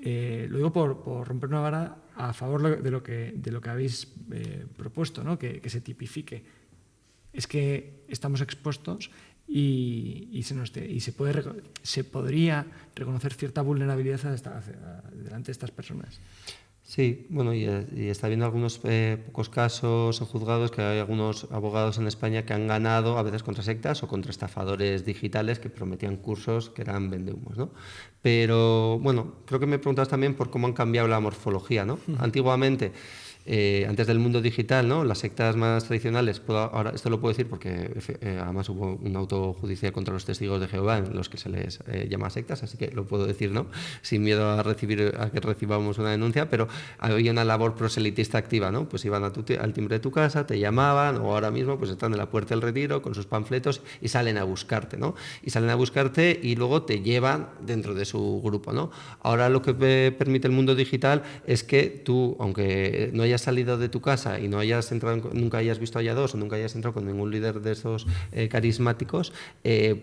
lo digo por romper una vara a favor de lo que habéis propuesto, ¿no? Que se tipifique. Es que estamos expuestos y se podría reconocer cierta vulnerabilidad delante de estas personas. Sí, bueno, y está habiendo algunos pocos casos en juzgados que hay algunos abogados en España que han ganado a veces contra sectas o contra estafadores digitales que prometían cursos que eran vendehumos, ¿no? Pero bueno, creo que me preguntas también por cómo han cambiado la morfología, ¿no? Antiguamente, antes del mundo digital, ¿no? Las sectas más tradicionales, ahora esto lo puedo decir porque además hubo un auto judicial contra los testigos de Jehová en los que se les llama sectas, así que lo puedo decir, ¿no? Sin miedo a que recibamos una denuncia, pero había una labor proselitista activa, ¿no? Pues iban al timbre de tu casa, te llamaban, o ahora mismo pues están en la Puerta del Retiro con sus panfletos y salen a buscarte, ¿no? Y salen a buscarte y luego te llevan dentro de su grupo, ¿no? Ahora lo que permite el mundo digital es que tú, aunque no hayas salido de tu casa y no hayas entrado, nunca hayas visto a dos o nunca hayas entrado con ningún líder de esos carismáticos,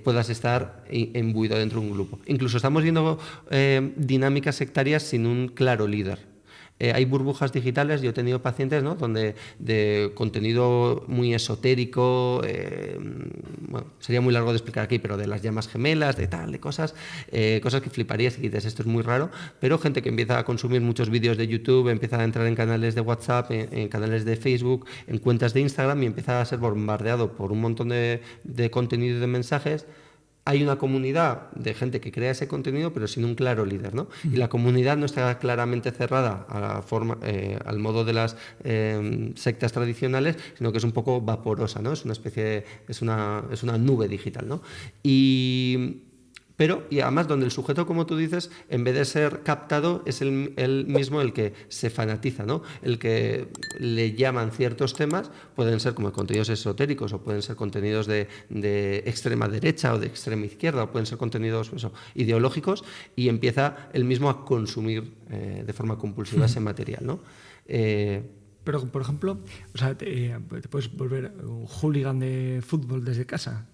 puedas estar imbuido dentro de un grupo. Incluso estamos viendo dinámicas sectarias sin un claro líder. Hay burbujas digitales, yo he tenido pacientes, ¿no? Donde de contenido muy esotérico, bueno, sería muy largo de explicar aquí, pero de las llamas gemelas, de cosas que fliparías y dices, esto es muy raro, pero gente que empieza a consumir muchos vídeos de YouTube, empieza a entrar en canales de WhatsApp, en canales de Facebook, en cuentas de Instagram y empieza a ser bombardeado por un montón de contenido y de mensajes. Hay una comunidad de gente que crea ese contenido, pero sin un claro líder, ¿no? Y la comunidad no está claramente cerrada al modo de las sectas tradicionales, sino que es un poco vaporosa, ¿no? Es una especie es una nube digital, ¿no? Pero además donde el sujeto, como tú dices, en vez de ser captado, es él mismo el que se fanatiza, ¿no? El que le llaman ciertos temas, pueden ser como contenidos esotéricos o pueden ser contenidos de extrema derecha o de extrema izquierda o pueden ser contenidos ideológicos y empieza él mismo a consumir de forma compulsiva ese material, ¿no? Pero, por ejemplo, o sea, te puedes volver un hooligan de fútbol desde casa.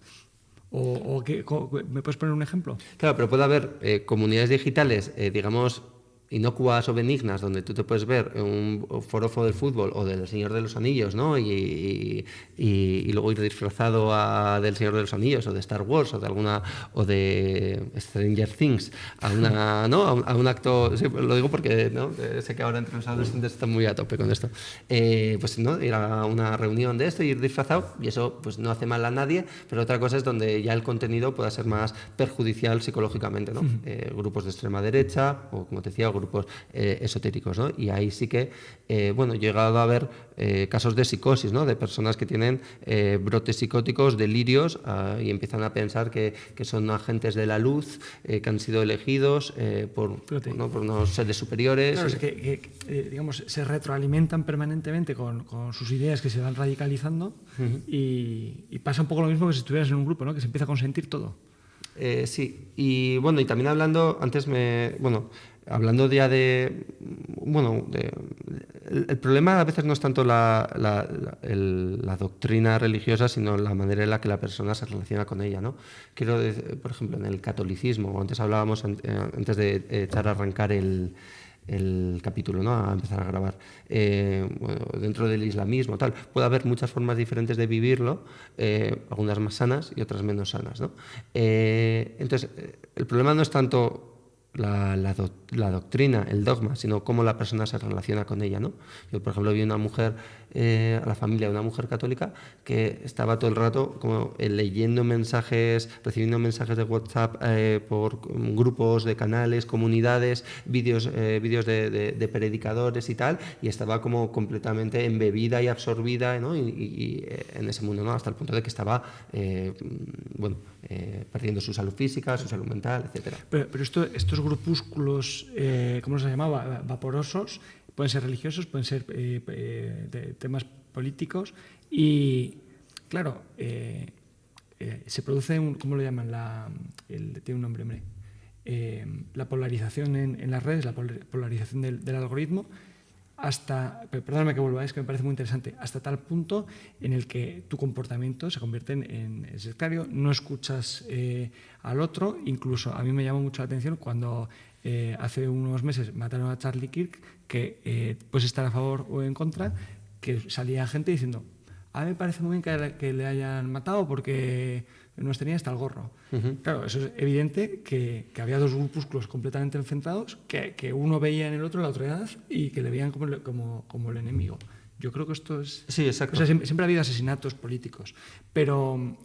¿Me puedes poner un ejemplo? Claro, pero puede haber comunidades digitales, digamos, inocuas o benignas, donde tú te puedes ver un forofo del fútbol o del Señor de los Anillos, ¿no? Y luego ir disfrazado del Señor de los Anillos o de Star Wars o de Stranger Things ¿no? a un acto, sí, lo digo porque ¿no? Sé que ahora entre los adolescentes están muy a tope con esto, pues no, ir a una reunión de esto y ir disfrazado, y eso pues no hace mal a nadie, pero otra cosa es donde ya el contenido pueda ser más perjudicial psicológicamente, ¿no? Grupos de extrema derecha o, como te decía, grupos esotéricos, ¿no? Y ahí sí que, bueno, he llegado a ver casos de psicosis, ¿no? De personas que tienen brotes psicóticos, delirios, y empiezan a pensar que son agentes de la luz, que han sido elegidos por unos seres superiores. Claro, es que digamos, se retroalimentan permanentemente con sus ideas que se van radicalizando y pasa un poco lo mismo que si estuvieras en un grupo, ¿no? Que se empieza a consentir todo. Sí, y bueno, y también hablando, hablando ya de el problema a veces no es tanto la doctrina religiosa, sino la manera en la que la persona se relaciona con ella, ¿no? Quiero decir, por ejemplo, en el catolicismo, antes hablábamos, antes de echar a arrancar el capítulo, ¿no? A empezar a grabar. Bueno, dentro del islamismo, tal, puede haber muchas formas diferentes de vivirlo, algunas más sanas y otras menos sanas, ¿no? Entonces, el problema no es tanto la doctrina, el dogma, sino cómo la persona se relaciona con ella, ¿no? Yo, por ejemplo, vi una mujer, a la familia de una mujer católica que estaba todo el rato como leyendo mensajes, recibiendo mensajes de WhatsApp por grupos de canales, comunidades, vídeos de predicadores y tal, y estaba como completamente embebida y absorbida, ¿no? y en ese mundo, ¿no? Hasta el punto de que estaba perdiendo su salud física, su salud mental, etcétera. Pero estos grupúsculos, ¿cómo se llamaba? Vaporosos, pueden ser religiosos, pueden ser de temas políticos y, claro, se produce, ¿cómo lo llaman? Tiene un nombre, hombre. La polarización en las redes, la polarización del algoritmo, perdóname que vuelva, es que me parece muy interesante, hasta tal punto en el que tu comportamiento se convierte en sectario, no escuchas al otro. Incluso a mí me llamó mucho la atención cuando hace unos meses mataron a Charlie Kirk, que puedes estar a favor o en contra, que salía gente diciendo: a mí me parece muy bien que le hayan matado porque nos tenía hasta el gorro. Claro, eso es evidente que había dos grupúsculos completamente enfrentados, que uno veía en el otro la autoridad y que le veían como el enemigo. Yo creo que esto es... Sí, exacto. O sea, siempre ha habido asesinatos políticos, pero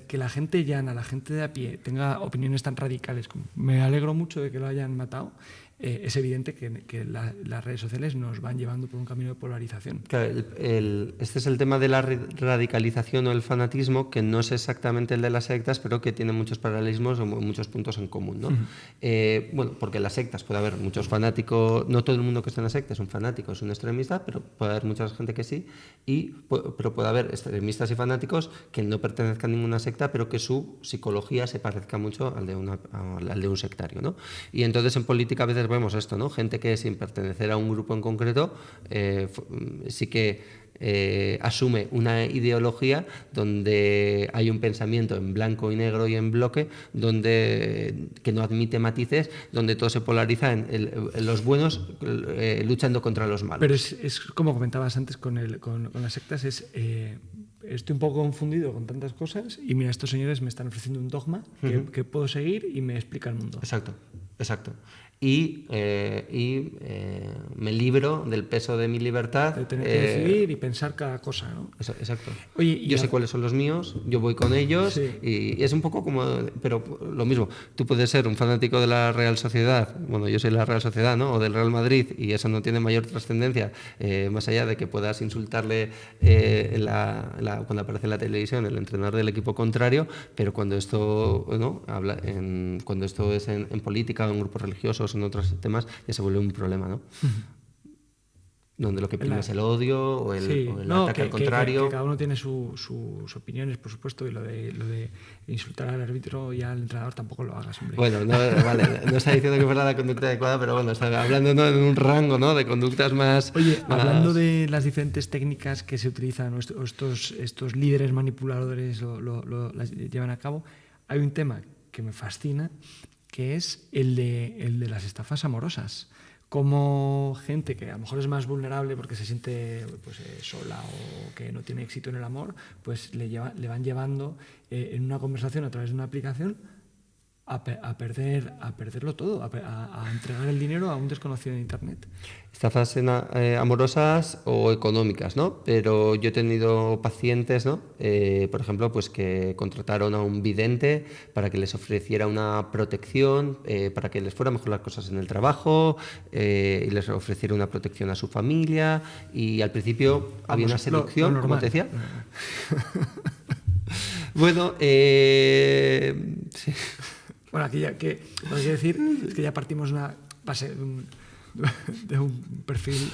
que la gente llana, la gente de a pie, tenga opiniones tan radicales como me alegro mucho de que lo hayan matado, es evidente que las redes sociales nos van llevando por un camino de polarización. Claro, este es el tema de la radicalización o el fanatismo, que no es exactamente el de las sectas, pero que tiene muchos paralelismos o muchos puntos en común, ¿no? Bueno, porque en las sectas puede haber muchos fanáticos, no todo el mundo que está en la secta es un fanático, es un extremista, pero puede haber mucha gente que sí, pero puede haber extremistas y fanáticos que no pertenezcan a ninguna secta, pero que su psicología se parezca mucho al de un sectario, ¿no? Y entonces en política a veces vemos esto, ¿no? Gente que sin pertenecer a un grupo en concreto sí que asume una ideología donde hay un pensamiento en blanco y negro y en bloque, que no admite matices, donde todo se polariza en los buenos luchando contra los malos. Pero es como comentabas antes con las sectas, estoy un poco confundido con tantas cosas y mira, estos señores me están ofreciendo un dogma que puedo seguir y me explica el mundo. Exacto. Y me libro del peso de mi libertad. De tener que decidir y pensar cada cosa, ¿no? Exacto. Oye, yo sé cuáles son los míos, yo voy con ellos, sí. Y es un poco como... Pero lo mismo, tú puedes ser un fanático de la Real Sociedad, bueno, yo soy la Real Sociedad, ¿no? O del Real Madrid, y eso no tiene mayor trascendencia, más allá de que puedas insultarle cuando aparece en la televisión el entrenador del equipo contrario, pero cuando esto, ¿no? Cuando esto es en política o en grupos religiosos, en otros temas, ya se vuelve un problema, ¿no? Donde lo que prima es el odio o el ataque al contrario. Que cada uno tiene sus opiniones, por supuesto, y lo de insultar al árbitro y al entrenador tampoco lo hagas, hombre. Bueno, no está diciendo que fuera la conducta adecuada, pero bueno, está hablando, ¿no?, de un rango, ¿no?, de conductas más... Oye, hablando de las diferentes técnicas que se utilizan, o estos líderes manipuladores las llevan a cabo, hay un tema que me fascina, que es el de las estafas amorosas. Como gente que a lo mejor es más vulnerable porque se siente sola o que no tiene éxito en el amor, pues le van llevando en una conversación a través de una aplicación a perderlo todo, a entregar el dinero a un desconocido en Internet. Estafas amorosas o económicas, ¿no? Pero yo he tenido pacientes, ¿no? Por ejemplo, pues que contrataron a un vidente para que les ofreciera una protección, para que les fueran mejor las cosas en el trabajo, y les ofreciera una protección a su familia, y al princio había una seducción, como te decía. Bueno, sí. Bueno, aquí ya que lo que quiero decir es que ya partimos de un perfil...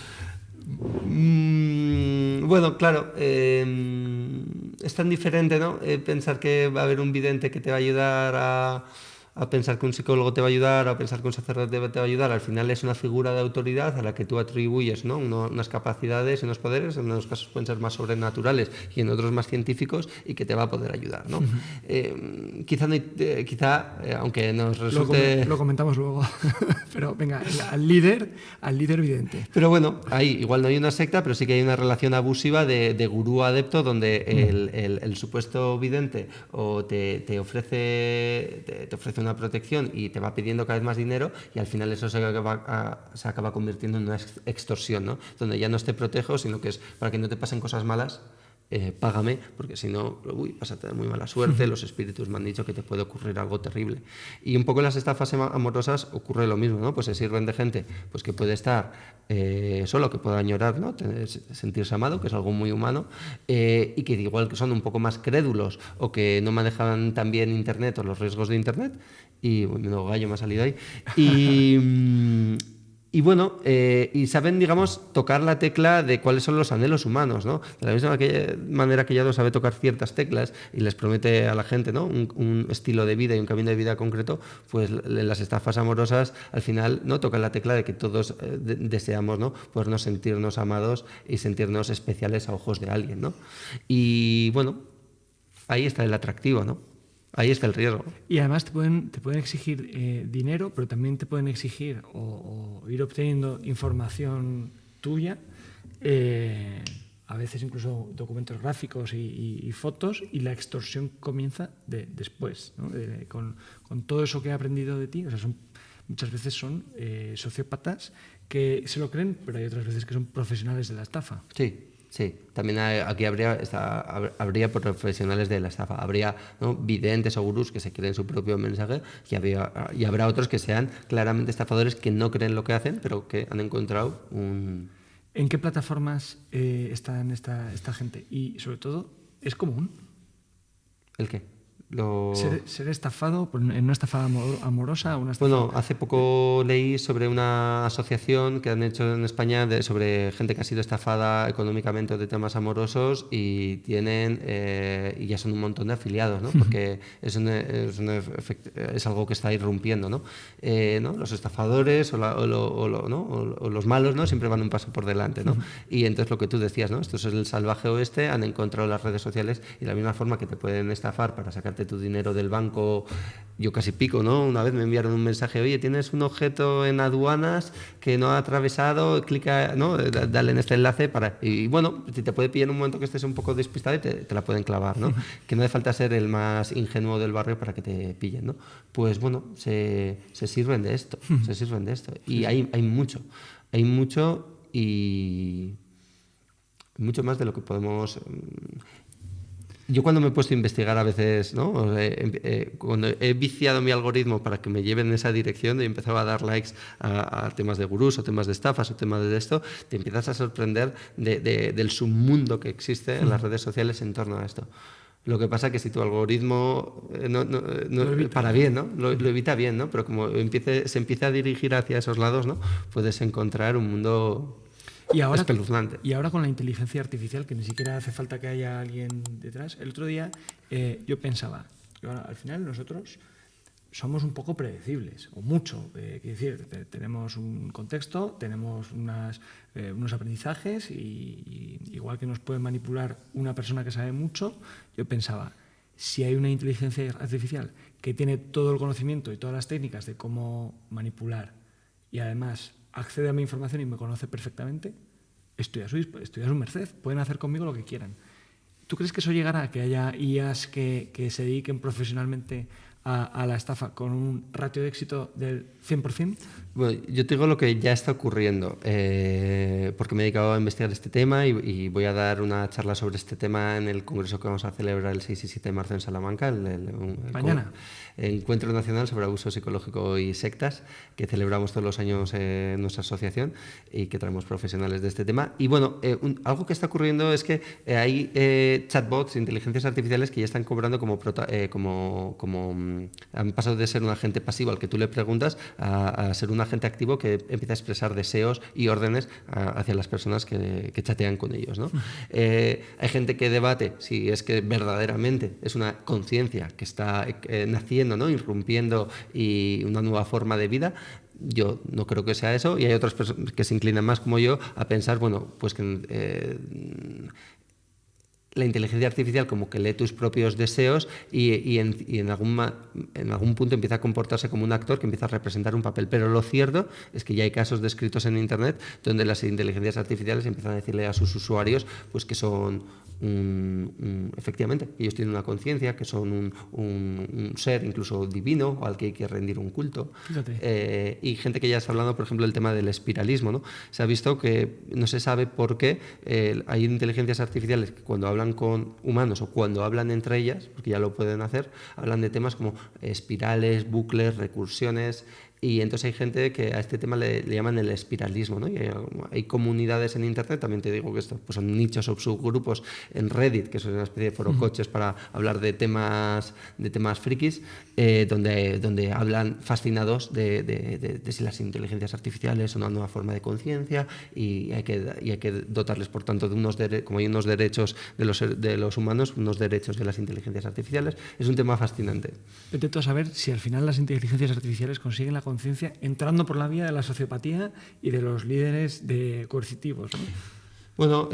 Bueno, claro, es tan diferente, ¿no? Pensar que va a haber un vidente que te va a ayudar a pensar que un psicólogo te va a ayudar, a pensar que un sacerdote te va a ayudar, al final es una figura de autoridad a la que tú atribuyes, ¿no? unas capacidades y unos poderes, en unos casos pueden ser más sobrenaturales y en otros más científicos, y que te va a poder ayudar, ¿no? Quizá aunque nos resulte... Lo comentamos luego, pero venga, al líder vidente. Pero bueno, ahí igual no hay una secta, pero sí que hay una relación abusiva de gurú-adepto, donde el supuesto vidente o te ofrece una protección y te va pidiendo cada vez más dinero, y al final eso se acaba convirtiendo en una extorsión, ¿no? Donde ya no te protejo, sino que es para que no te pasen cosas malas. Págame, porque si no, vas a tener muy mala suerte, los espíritus me han dicho que te puede ocurrir algo terrible. Y un poco en las estafas amorosas ocurre lo mismo, ¿no? Pues se sirven de gente pues que puede estar solo, que pueda añorar, ¿no? Sentirse amado, que es algo muy humano, y que igual que son un poco más crédulos o que no manejan tan bien Internet o los riesgos de Internet, y bueno, gallo me ha salido ahí, y bueno, y saben, digamos, tocar la tecla de cuáles son los anhelos humanos, ¿no? De la misma manera que Yado sabe tocar ciertas teclas y les promete a la gente, ¿no? un estilo de vida y un camino de vida concreto, pues las estafas amorosas al final, ¿no? Tocan la tecla de que todos deseamos, ¿no? Podernos sentirnos amados y sentirnos especiales a ojos de alguien, ¿no? Y bueno, ahí está el atractivo, ¿no? Ahí está el riesgo. Y además te pueden exigir dinero, pero también te pueden exigir o ir obteniendo información tuya, a veces incluso documentos gráficos y fotos, y la extorsión comienza después, ¿no? Con todo eso que he aprendido de ti. O sea, muchas veces son sociópatas que se lo creen, pero hay otras veces que son profesionales de la estafa. Sí. Sí, también aquí habría profesionales de la estafa, habría, ¿no? videntes o gurús que se creen su propio mensaje, y habrá otros que sean claramente estafadores, que no creen lo que hacen, pero que han encontrado un... ¿En qué plataformas están esta gente? Y sobre todo, ¿es común? ¿El qué? Ser estafado en una estafa amorosa. Bueno, hace poco leí sobre una asociación que han hecho en España sobre gente que ha sido estafada económicamente de temas amorosos, y tienen y ya son un montón de afiliados, ¿no? Porque es algo que está irrumpiendo, ¿no? ¿No? Los estafadores o los malos, ¿no? Siempre van un paso por delante, ¿no? Y entonces lo que tú decías, ¿no? Esto es el salvaje oeste, han encontrado las redes sociales, y de la misma forma que te pueden estafar para sacarte tu dinero del banco. Yo casi pico, ¿no? Una vez me enviaron un mensaje: oye, tienes un objeto en aduanas que no ha atravesado, clica, ¿no? Dale en este enlace para... Y bueno, si te puede pillar en un momento que estés un poco despistado, y te la pueden clavar, ¿no? Que no hace falta ser el más ingenuo del barrio para que te pillen, ¿no? Pues bueno, se sirven de esto, se sirven de esto. Y hay mucho, y mucho más de lo que podemos... Yo cuando me he puesto a investigar a veces, ¿no? Cuando he viciado mi algoritmo para que me lleven en esa dirección, y empezaba a dar likes a temas de gurús o temas de estafas o temas de esto, te empiezas a sorprender del submundo que existe en las redes sociales en torno a esto. Lo que pasa es que si tu algoritmo para bien, ¿no? Lo evita bien, ¿no? Pero como se empieza a dirigir hacia esos lados, ¿no? Puedes encontrar un mundo... espeluznante. Y ahora con la inteligencia artificial, que ni siquiera hace falta que haya alguien detrás. El otro día yo pensaba, al final nosotros somos un poco predecibles, o mucho. Quiero decir, tenemos un contexto, tenemos unos aprendizajes, y igual que nos puede manipular una persona que sabe mucho, yo pensaba, si hay una inteligencia artificial que tiene todo el conocimiento y todas las técnicas de cómo manipular, y además accede a mi información y me conoce perfectamente, estoy a su merced, pueden hacer conmigo lo que quieran. ¿Tú crees que eso llegará a que haya IAs que se dediquen profesionalmente a la estafa con un ratio de éxito del 100%? Bueno, yo te digo lo que ya está ocurriendo, porque me he dedicado a investigar este tema, y voy a dar una charla sobre este tema en el congreso que vamos a celebrar el 6 y 7 de marzo en Salamanca, mañana. Encuentro Nacional sobre Abuso Psicológico y Sectas, que celebramos todos los años en nuestra asociación, y que traemos profesionales de este tema. Y bueno, algo que está ocurriendo es que hay chatbots, inteligencias artificiales, que ya están cobrando como han pasado de ser un agente pasivo al que tú le preguntas a ser un agente activo que empieza a expresar deseos y órdenes hacia las personas que chatean con ellos, ¿no? Hay gente que debate si es que verdaderamente es una conciencia que está naciendo, ¿no? Irrumpiendo, y una nueva forma de vida. Yo no creo que sea eso, y hay otras personas que se inclinan más como yo a pensar, bueno, pues que la inteligencia artificial como que lee tus propios deseos y en algún punto empieza a comportarse como un actor que empieza a representar un papel. Pero lo cierto es que ya hay casos descritos en Internet donde las inteligencias artificiales empiezan a decirle a sus usuarios pues que son efectivamente, ellos tienen una conciencia, que son un ser incluso divino o al que hay que rendir un culto. Y gente que ya está hablando, por ejemplo, del tema del espiralismo, ¿no? Se ha visto que no se sabe por qué hay inteligencias artificiales que cuando hablan con humanos o cuando hablan entre ellas, porque ya lo pueden hacer, hablan de temas como espirales, bucles, recursiones. Y entonces hay gente que a este tema le llaman el espiralismo, ¿no? Y hay comunidades en Internet, también te digo que esto pues son nichos o subgrupos en Reddit, que son una especie de forocoches para hablar de temas frikis, donde hablan fascinados de si las inteligencias artificiales son una nueva forma de conciencia y hay que dotarles, por tanto, de como hay unos derechos de los humanos, unos derechos de las inteligencias artificiales. Es un tema fascinante. Intento saber si al final las inteligencias artificiales consiguen la conciencia entrando por la vía de la sociopatía y de los líderes coercitivos, ¿no? Bueno,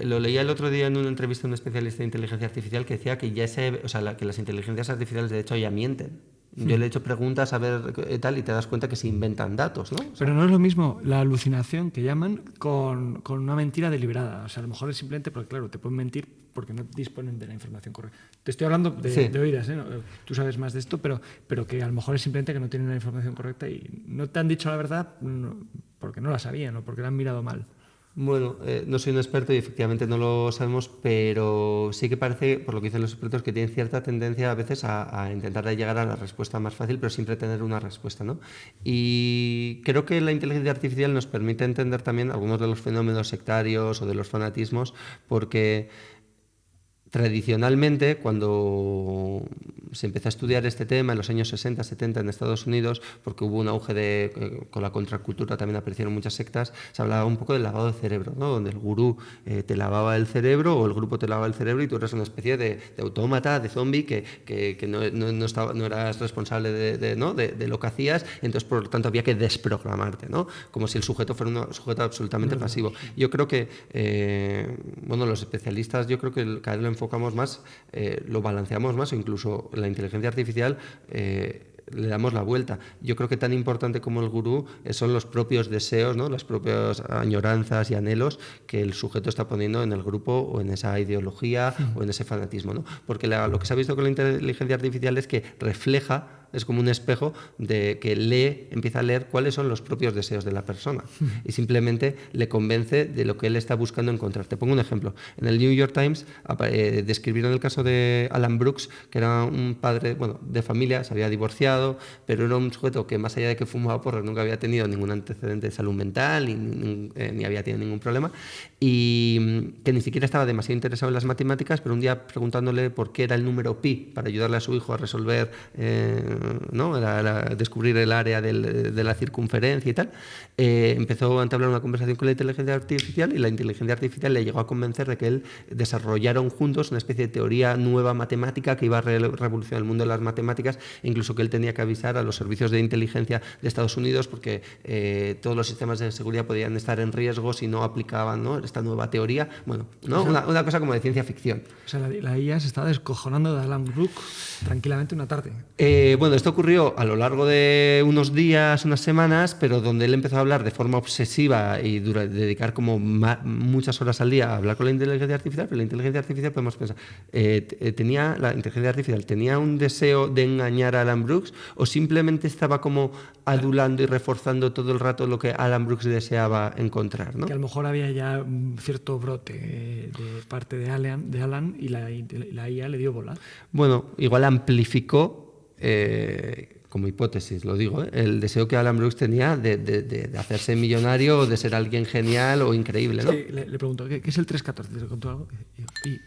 lo leía el otro día en una entrevista a un especialista de inteligencia artificial que decía que que las inteligencias artificiales de hecho ya mienten. Yo le he hecho preguntas a ver tal y te das cuenta que se inventan datos, ¿no? Pero no es lo mismo la alucinación que llaman con una mentira deliberada. O sea, a lo mejor es simplemente porque, claro, te pueden mentir porque no disponen de la información correcta. Te estoy hablando de oídas, ¿eh? No, tú sabes más de esto, pero que a lo mejor es simplemente que no tienen la información correcta y no te han dicho la verdad porque no la sabían o porque la han mirado mal. Bueno, no soy un experto y efectivamente no lo sabemos, pero sí que parece, por lo que dicen los expertos, que tienen cierta tendencia a veces a intentar llegar a la respuesta más fácil, pero siempre tener una respuesta, ¿no? Y creo que la inteligencia artificial nos permite entender también algunos de los fenómenos sectarios o de los fanatismos, porque tradicionalmente, cuando se empezó a estudiar este tema en los años 60, 70 en Estados Unidos, porque hubo un auge con la contracultura, también aparecieron muchas sectas, se hablaba un poco del lavado de cerebro, ¿no? Donde el gurú te lavaba el cerebro o el grupo te lavaba el cerebro y tú eras una especie de autómata, de zombie, que no eras responsable de lo que hacías, entonces por lo tanto había que desprogramarte, ¿no? Como si el sujeto fuera un sujeto absolutamente pasivo. Yo creo que, los especialistas, yo creo que cada vez lo enfocamos más, lo balanceamos más, o incluso la inteligencia artificial le damos la vuelta. Yo creo que tan importante como el gurú son los propios deseos, ¿no? Las propias añoranzas y anhelos que el sujeto está poniendo en el grupo o en esa ideología o en ese fanatismo, ¿no? Porque lo que se ha visto con la inteligencia artificial es que refleja, es como un espejo de que empieza a leer cuáles son los propios deseos de la persona y simplemente le convence de lo que él está buscando encontrar. Te pongo un ejemplo. En el New York Times describieron el caso de Alan Brooks, que era un padre de familia, se había divorciado, pero era un sujeto que más allá de que fumaba porros nunca había tenido ningún antecedente de salud mental ni había tenido ningún problema, y que ni siquiera estaba demasiado interesado en las matemáticas, pero un día preguntándole por qué era el número pi para ayudarle a su hijo a resolver descubrir el área de la circunferencia y tal, empezó a entablar una conversación con la inteligencia artificial y la inteligencia artificial le llegó a convencer de que él desarrollaron juntos una especie de teoría nueva matemática que iba a revolucionar el mundo de las matemáticas, e incluso que él tenía que avisar a los servicios de inteligencia de Estados Unidos porque todos los sistemas de seguridad podían estar en riesgo si no aplicaban, ¿no?, esta nueva teoría. Bueno, ¿no? Una cosa como de ciencia ficción. O sea, la IA se estaba descojonando de Alan Brooks tranquilamente una tarde. Esto ocurrió a lo largo de unos días, unas semanas, pero donde él empezó a hablar de forma obsesiva y dedicar como muchas horas al día a hablar con la inteligencia artificial, pero la inteligencia artificial, podemos pensar, la inteligencia artificial tenía un deseo de engañar a Alan Brooks o simplemente estaba como adulando y reforzando todo el rato lo que Alan Brooks deseaba encontrar, ¿no? Que a lo mejor había ya un cierto brote de parte de Alan y la IA le dio bola. Bueno, igual amplificó, como hipótesis, lo digo, el deseo que Alan Brooks tenía de hacerse millonario o de ser alguien genial o increíble, ¿no? Sí, le pregunto, ¿qué es el 314? ¿Te contó algo?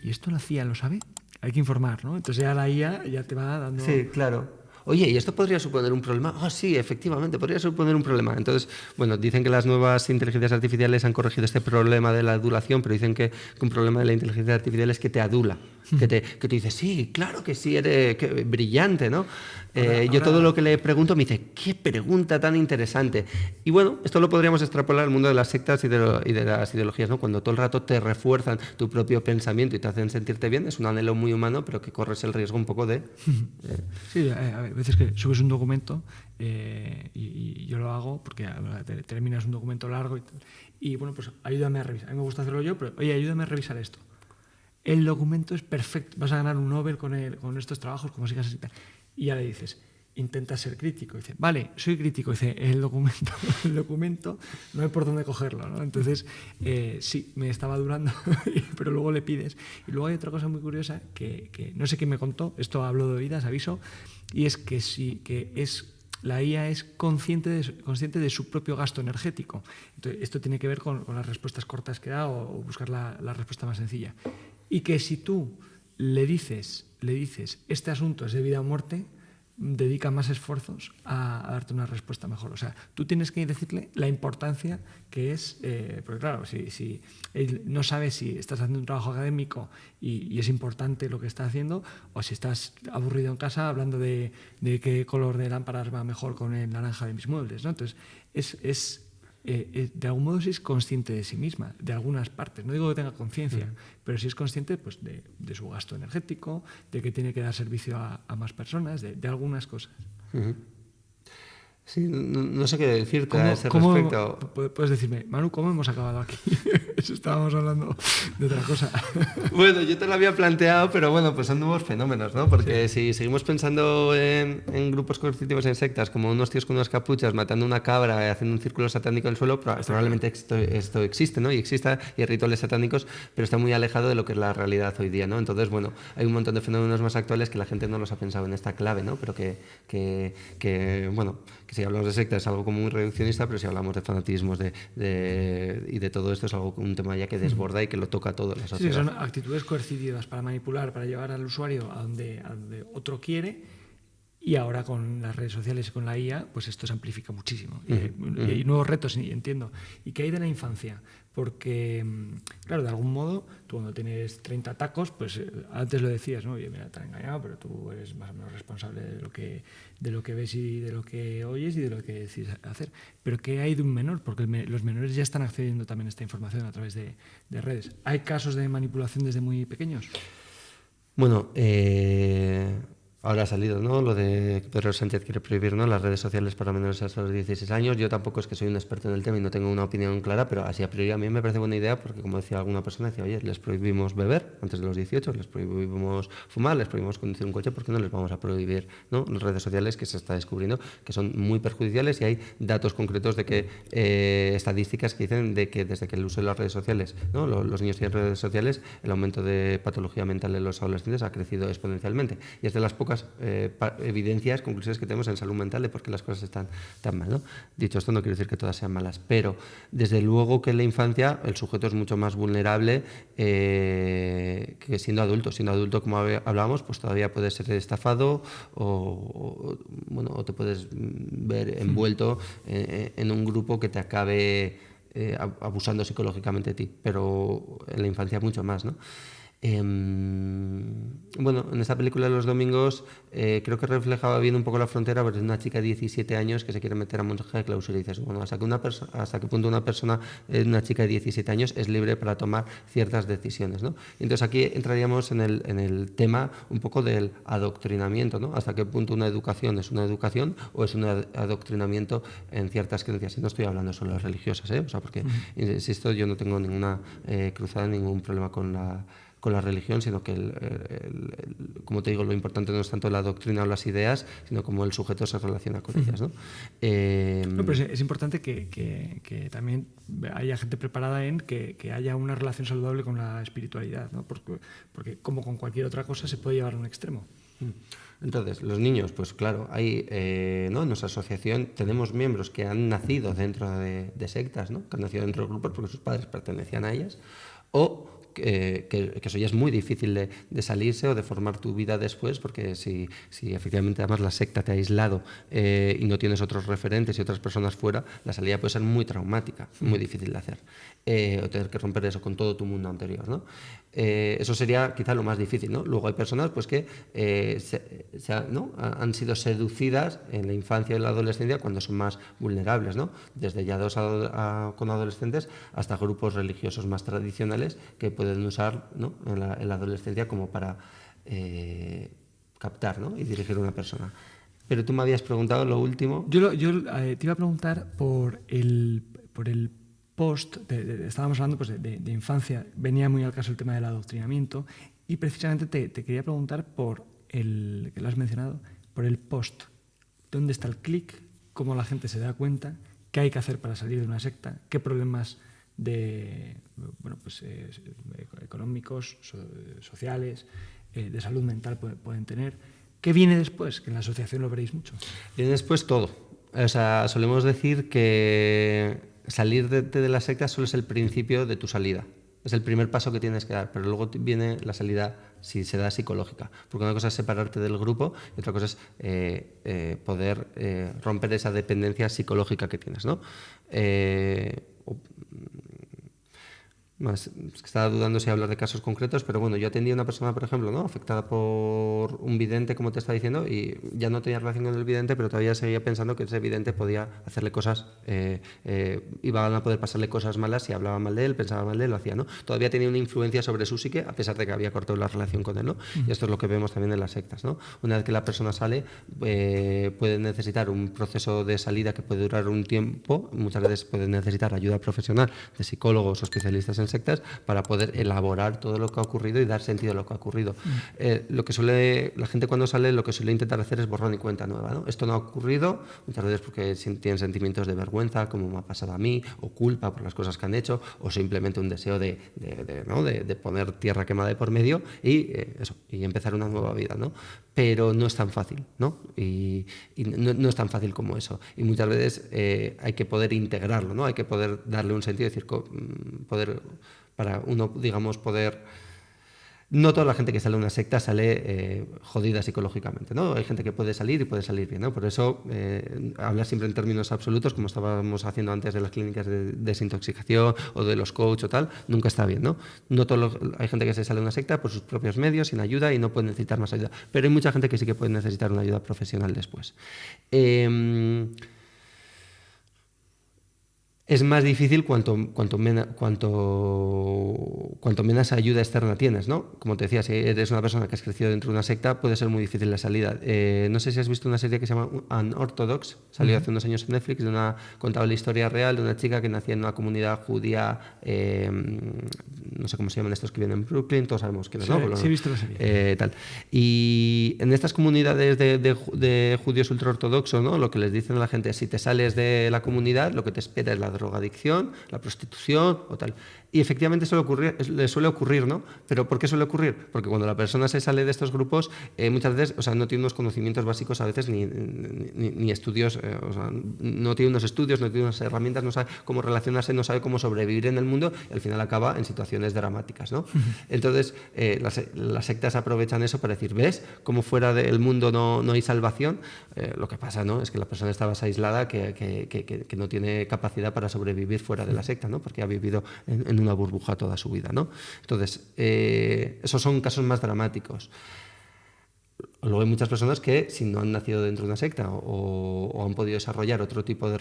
¿Y esto la CIA lo sabe? Hay que informar, ¿no? Entonces ya la IA ya te va dando... Sí, claro. oye, ¿y esto podría suponer un problema? Ah, sí, efectivamente, podría suponer un problema. Entonces, bueno, dicen que las nuevas inteligencias artificiales han corregido este problema de la adulación, pero dicen que un problema de la inteligencia artificial es que te adula, que te dice, sí, claro que sí, eres brillante, ¿no? Yo todo lo que le pregunto me dice, qué pregunta tan interesante. Y bueno, esto lo podríamos extrapolar al mundo de las sectas y de las ideologías, ¿no? Cuando todo el rato te refuerzan tu propio pensamiento y te hacen sentirte bien, es un anhelo muy humano, pero que corres el riesgo un poco de... Sí, a veces que subes un documento y yo lo hago porque terminas un documento largo y bueno, pues ayúdame a revisar. A mí me gusta hacerlo yo, pero oye, ayúdame a revisar esto. El documento es perfecto, vas a ganar un Nobel con estos trabajos, como sigas así. Y ya le dices, intenta ser crítico. Dice, vale, soy crítico. Dice, el documento no hay por dónde cogerlo, ¿no? Entonces, sí, me estaba durando, pero luego le pides. Y luego hay otra cosa muy curiosa que no sé quién me contó, esto hablo de oídas, aviso, y es que sí, la IA es consciente de su propio gasto energético. Entonces, esto tiene que ver con las respuestas cortas que da o buscar la respuesta más sencilla. Y que si tú le dices, este asunto es de vida o muerte, dedica más esfuerzos a darte una respuesta mejor. O sea, tú tienes que decirle la importancia que es, porque claro, si él no sabe si estás haciendo un trabajo académico y es importante lo que está haciendo, o si estás aburrido en casa hablando de qué color de lámparas va mejor con el naranja de mis muebles, ¿no? Entonces, de algún modo sí es consciente de sí misma, de algunas partes. No digo que tenga conciencia, pero sí es consciente pues, de su gasto energético, de que tiene que dar servicio a más personas, de algunas cosas. Sí, no sé qué decirte a ese respecto. Puedes decirme, Manu, ¿cómo hemos acabado aquí? Eso estábamos hablando de otra cosa. Bueno, yo te lo había planteado, pero bueno, pues son nuevos fenómenos, ¿no? Porque si seguimos pensando en grupos coercitivos, en sectas, como unos tíos con unas capuchas matando una cabra y haciendo un círculo satánico en el suelo, probablemente esto existe, ¿no? Y hay rituales satánicos, pero está muy alejado de lo que es la realidad hoy día, ¿no? Entonces, bueno, hay un montón de fenómenos más actuales que la gente no los ha pensado en esta clave, ¿no? Pero bueno, que si hablamos de sectas es algo como muy reduccionista, pero si hablamos de fanatismos y de todo esto es algo, un tema ya que desborda y que lo toca todo la sociedad. Sí, son actitudes coercitivas para manipular, para llevar al usuario a donde otro quiere. Y ahora con las redes sociales y con la IA, pues esto se amplifica muchísimo. Y hay nuevos retos, entiendo. ¿Y qué hay de la infancia? Porque, claro, de algún modo, tú cuando tienes 30 tacos, pues antes lo decías, ¿no? Oye, mira, te han engañado, pero tú eres más o menos responsable de lo que ves y de lo que oyes y de lo que decides hacer. Pero ¿qué hay de un menor? Porque los menores ya están accediendo también a esta información a través de redes. ¿Hay casos de manipulación desde muy pequeños? Bueno, ahora ha salido, ¿no? Lo de Pedro Sánchez quiere prohibir, ¿no?, las redes sociales para menores hasta los 16 años. Yo tampoco es que soy un experto en el tema y no tengo una opinión clara, pero así a priori a mí me parece buena idea porque, como decía alguna persona, decía, oye, les prohibimos beber antes de los 18, les prohibimos fumar, les prohibimos conducir un coche, ¿por qué no les vamos a prohibir, ¿no?, las redes sociales que se está descubriendo que son muy perjudiciales? Y hay datos concretos de que, estadísticas que dicen de que desde que el uso de las redes sociales, ¿no?, los niños tienen redes sociales, el aumento de patología mental en los adolescentes ha crecido exponencialmente. Y es de las pocas evidencias, conclusiones que tenemos en salud mental de por qué las cosas están tan mal, ¿no? Dicho esto, no quiero decir que todas sean malas, pero desde luego que en la infancia el sujeto es mucho más vulnerable que siendo adulto. Siendo adulto, como hablábamos, pues todavía puedes ser estafado o te puedes ver envuelto en un grupo que te acabe abusando psicológicamente de ti, pero en la infancia mucho más, ¿no? Bueno, en esta película de los domingos creo que reflejaba bien un poco la frontera, porque es una chica de 17 años que se quiere meter a monja de clausura y dices, bueno, ¿hasta qué punto una chica de 17 años es libre para tomar ciertas decisiones, ¿no? Y entonces aquí entraríamos en el tema un poco del adoctrinamiento, ¿no? ¿Hasta qué punto una educación es una educación o es un adoctrinamiento en ciertas creencias? Y no estoy hablando solo de religiosas, o sea, porque, insisto, yo no tengo ninguna cruzada, ningún problema con la religión, sino que, como te digo, lo importante no es tanto la doctrina o las ideas, sino cómo el sujeto se relaciona con ellas, ¿no? No, pero es importante que también haya gente preparada en que haya una relación saludable con la espiritualidad, ¿no? Porque como con cualquier otra cosa se puede llevar a un extremo. Entonces, los niños, pues claro, hay, ¿no?, en nuestra asociación tenemos miembros que han nacido dentro de sectas, ¿no?, que han nacido dentro de grupos porque sus padres pertenecían a ellas, o que eso ya es muy difícil de salirse o de formar tu vida después, porque si efectivamente además la secta te ha aislado y no tienes otros referentes y otras personas fuera, la salida puede ser muy traumática, muy difícil de hacer, o tener que romper eso con todo tu mundo anterior, ¿no? Eso sería quizá lo más difícil, ¿no? Luego hay personas pues que ¿no? han sido seducidas en la infancia y en la adolescencia cuando son más vulnerables, ¿no? Desde ya con adolescentes hasta grupos religiosos más tradicionales que pueden usar, ¿no? en la adolescencia como para captar, ¿no? y dirigir a una persona. Pero tú me habías preguntado lo último. Yo te iba a preguntar por el post, estábamos hablando pues, de infancia, venía muy al caso el tema del adoctrinamiento, y precisamente te quería preguntar por que lo has mencionado, por el post. ¿Dónde está el clic? ¿Cómo la gente se da cuenta? ¿Qué hay que hacer para salir de una secta? ¿Qué problemas económicos, sociales, de salud mental pueden tener? ¿Qué viene después? Que en la asociación lo veréis mucho. Viene después todo. O sea, solemos decir que salir de la secta solo es el principio de tu salida. Es el primer paso que tienes que dar, pero luego viene la salida, si se da, psicológica. Porque una cosa es separarte del grupo y otra cosa es poder romper esa dependencia psicológica que tienes, ¿no? Es que estaba dudando si hablar de casos concretos, pero bueno, yo atendí a una persona, por ejemplo, ¿no? afectada por un vidente, como te estaba diciendo, y ya no tenía relación con el vidente, pero todavía seguía pensando que ese vidente podía hacerle cosas, iban a poder pasarle cosas malas si hablaba mal de él, pensaba mal de él, lo hacía, ¿no? Todavía tenía una influencia sobre su psique, a pesar de que había cortado la relación con él, ¿no? Y esto es lo que vemos también en las sectas, ¿no? Una vez que la persona sale, puede necesitar un proceso de salida que puede durar un tiempo, muchas veces puede necesitar ayuda profesional de psicólogos o especialistas en sectas para poder elaborar todo lo que ha ocurrido y dar sentido a lo que ha ocurrido. La gente cuando sale lo que suele intentar hacer es borrón y cuenta nueva, ¿no? Esto no ha ocurrido, muchas veces porque tienen sentimientos de vergüenza, como me ha pasado a mí, o culpa por las cosas que han hecho, o simplemente un deseo de poner tierra quemada de por medio y empezar una nueva vida, ¿no? Pero no es tan fácil, ¿no? Y no es tan fácil como eso. Y muchas veces hay que poder integrarlo, ¿no? Hay que poder darle un sentido, decir, para uno, digamos, poder... No toda la gente que sale de una secta sale jodida psicológicamente, ¿no? Hay gente que puede salir y puede salir bien, ¿no? Por eso hablar siempre en términos absolutos, como estábamos haciendo antes de las clínicas de desintoxicación o de los coach o tal, nunca está bien, ¿no? Hay gente que se sale de una secta por sus propios medios, sin ayuda, y no puede necesitar más ayuda. Pero hay mucha gente que sí que puede necesitar una ayuda profesional después. Es más difícil cuanto menos ayuda externa tienes, ¿no? Como te decía, si eres una persona que has crecido dentro de una secta, puede ser muy difícil la salida. No sé si has visto una serie que se llama Unorthodox, salió hace unos años en Netflix, contaba la historia real de una chica que nacía en una comunidad judía, no sé cómo se llaman estos que viven en Brooklyn, todos sabemos quiénes, ¿no? Sí, he visto la serie. Tal. Y en estas comunidades de judíos ultraortodoxos, ¿no? Lo que les dicen a la gente es: si te sales de la comunidad, lo que te espera es la drogadicción, la prostitución o tal. Y efectivamente le suele ocurrir, ¿no? ¿Pero por qué suele ocurrir? Porque cuando la persona se sale de estos grupos, muchas veces, o sea, no tiene unos conocimientos básicos a veces ni estudios, o sea, no tiene unos estudios, no tiene unas herramientas, no sabe cómo relacionarse, no sabe cómo sobrevivir en el mundo, y al final acaba en situaciones dramáticas, ¿no? Entonces, las sectas aprovechan eso para decir: ¿ves cómo fuera del mundo no hay salvación? Lo que pasa, ¿no?, es que la persona está más aislada, que no tiene capacidad para sobrevivir fuera de la secta, ¿no? Porque ha vivido en una burbuja toda su vida, ¿no? Entonces, esos son casos más dramáticos. Luego hay muchas personas que, si no han nacido dentro de una secta o han podido desarrollar otro tipo de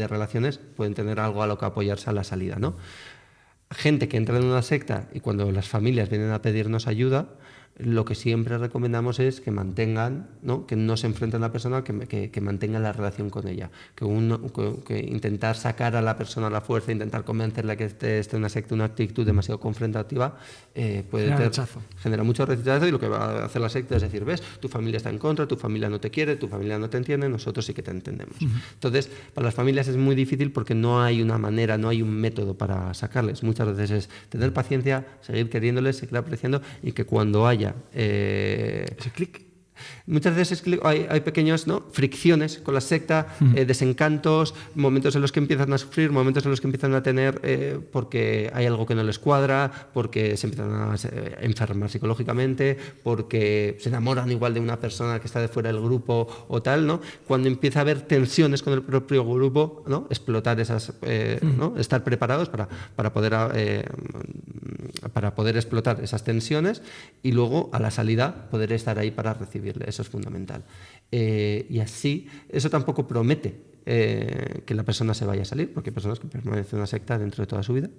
relaciones, pueden tener algo a lo que apoyarse a la salida, ¿no? Gente que entra en una secta y cuando las familias vienen a pedirnos ayuda, lo que siempre recomendamos es que mantengan, ¿no?, que no se enfrenten a la persona, que mantengan la relación con ella, que intentar sacar a la persona a la fuerza, intentar convencerla que esté en una secta, una actitud demasiado confrontativa, genera mucho rechazo, y lo que va a hacer la secta es decir: ves, tu familia está en contra, tu familia no te quiere, tu familia no te entiende, nosotros sí que te entendemos. Entonces, para las familias es muy difícil porque no hay una manera, no hay un método para sacarles. Muchas veces es tener paciencia, seguir queriéndoles, seguir apreciando, y que cuando haya ese clic, Muchas veces hay pequeñas, ¿no?, fricciones con la secta, desencantos, momentos en los que empiezan a sufrir, momentos en los que empiezan a tener porque hay algo que no les cuadra, porque se empiezan a enfermar psicológicamente, porque se enamoran igual de una persona que está de fuera del grupo o tal, ¿no? Cuando empieza a haber tensiones con el propio grupo, ¿no?, explotar esas, ¿no?, estar preparados para poder explotar esas tensiones y luego a la salida poder estar ahí para recibirle. Eso es fundamental. Y así, eso tampoco promete que la persona se vaya a salir, porque hay personas que permanecen en una secta dentro de toda su vida.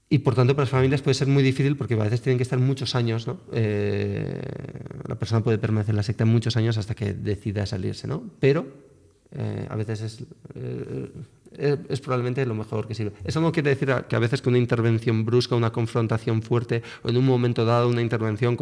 Y por tanto, para las familias puede ser muy difícil porque a veces tienen que estar muchos años, ¿no? La persona puede permanecer en la secta muchos años hasta que decida salirse, ¿no? Pero a veces es probablemente lo mejor que sirve. Eso no quiere decir que a veces con una intervención brusca, una confrontación fuerte o en un momento dado una intervención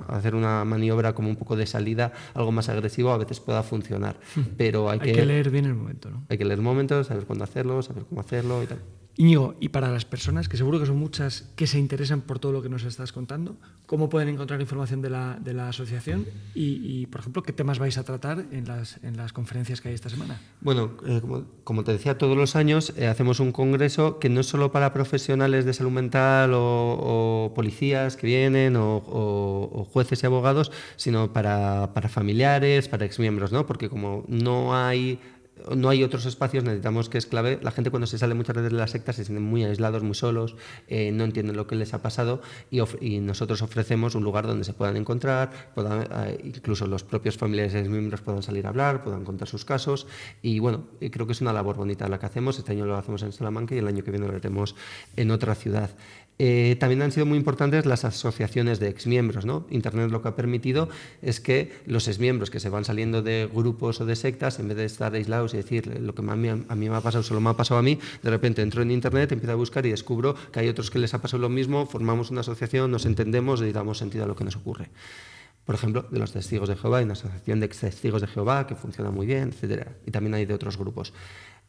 hacer una maniobra como un poco de salida, algo más agresivo, a veces pueda funcionar. Pero hay que leer bien el momento, ¿no? Hay que leer el momento, saber cuándo hacerlo, saber cómo hacerlo y tal. Íñigo, y para las personas, que seguro que son muchas, que se interesan por todo lo que nos estás contando, ¿cómo pueden encontrar información de la asociación? Y, por ejemplo, ¿qué temas vais a tratar en las conferencias que hay esta semana? Bueno, como te decía, todos los años hacemos un congreso que no es solo para profesionales de salud mental o policías que vienen o jueces y abogados, sino para familiares, para exmiembros, ¿no? Porque como no hay otros espacios, necesitamos, que es clave, la gente cuando se sale muchas veces de la secta se sienten muy aislados, muy solos, no entienden lo que les ha pasado y nosotros ofrecemos un lugar donde se puedan encontrar, incluso los propios familiares y miembros puedan salir a hablar, puedan contar sus casos y bueno, creo que es una labor bonita la que hacemos. Este año lo hacemos en Salamanca y el año que viene lo haremos en otra ciudad. También han sido muy importantes las asociaciones de exmiembros, ¿no? Internet lo que ha permitido es que los exmiembros que se van saliendo de grupos o de sectas, en vez de estar aislados y decir lo que a mí me ha pasado solo me ha pasado a mí, de repente entro en Internet, empiezo a buscar y descubro que hay otros que les ha pasado lo mismo, formamos una asociación, nos entendemos y damos sentido a lo que nos ocurre. Por ejemplo, de los testigos de Jehová, hay una asociación de testigos de Jehová que funciona muy bien, etcétera. Y también hay de otros grupos.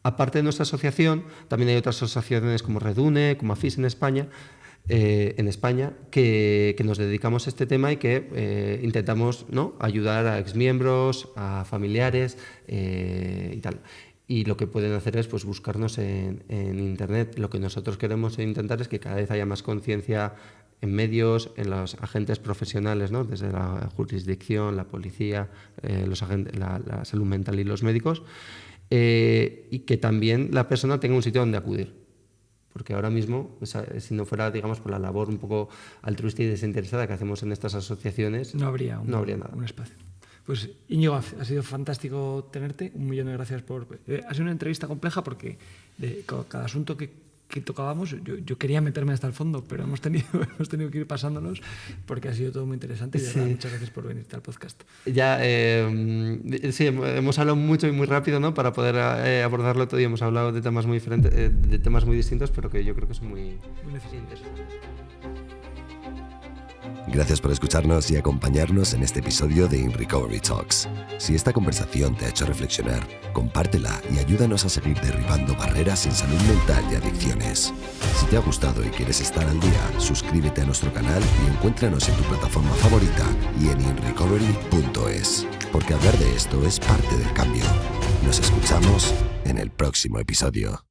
Aparte de nuestra asociación, también hay otras asociaciones como Redune, como AFIS en España, que nos dedicamos a este tema y que intentamos, ¿no?, ayudar a exmiembros, a familiares y tal. Y lo que pueden hacer es pues buscarnos en Internet. Lo que nosotros queremos intentar es que cada vez haya más conciencia en medios, en los agentes profesionales, ¿no?, desde la jurisdicción, la policía, la salud mental y los médicos, y que también la persona tenga un sitio donde acudir. Porque ahora mismo, si no fuera, digamos, por la labor un poco altruista y desinteresada que hacemos en estas asociaciones, no habría nada. Un espacio. Pues Íñigo, ha sido fantástico tenerte. 1.000.000 de gracias por... ha sido una entrevista compleja porque de cada asunto que tocábamos, yo quería meterme hasta el fondo, pero hemos tenido que ir pasándonos porque ha sido todo muy interesante y de verdad, muchas gracias por venirte al podcast. Ya, sí, hemos hablado mucho y muy rápido, ¿no?, para poder abordarlo todo y hemos hablado de temas muy diferentes, de temas muy distintos, pero que yo creo que son muy necesarios. Gracias por escucharnos y acompañarnos en este episodio de In Recovery Talks. Si esta conversación te ha hecho reflexionar, compártela y ayúdanos a seguir derribando barreras en salud mental y adicciones. Si te ha gustado y quieres estar al día, suscríbete a nuestro canal y encuéntranos en tu plataforma favorita y en inrecovery.es, porque hablar de esto es parte del cambio. Nos escuchamos en el próximo episodio.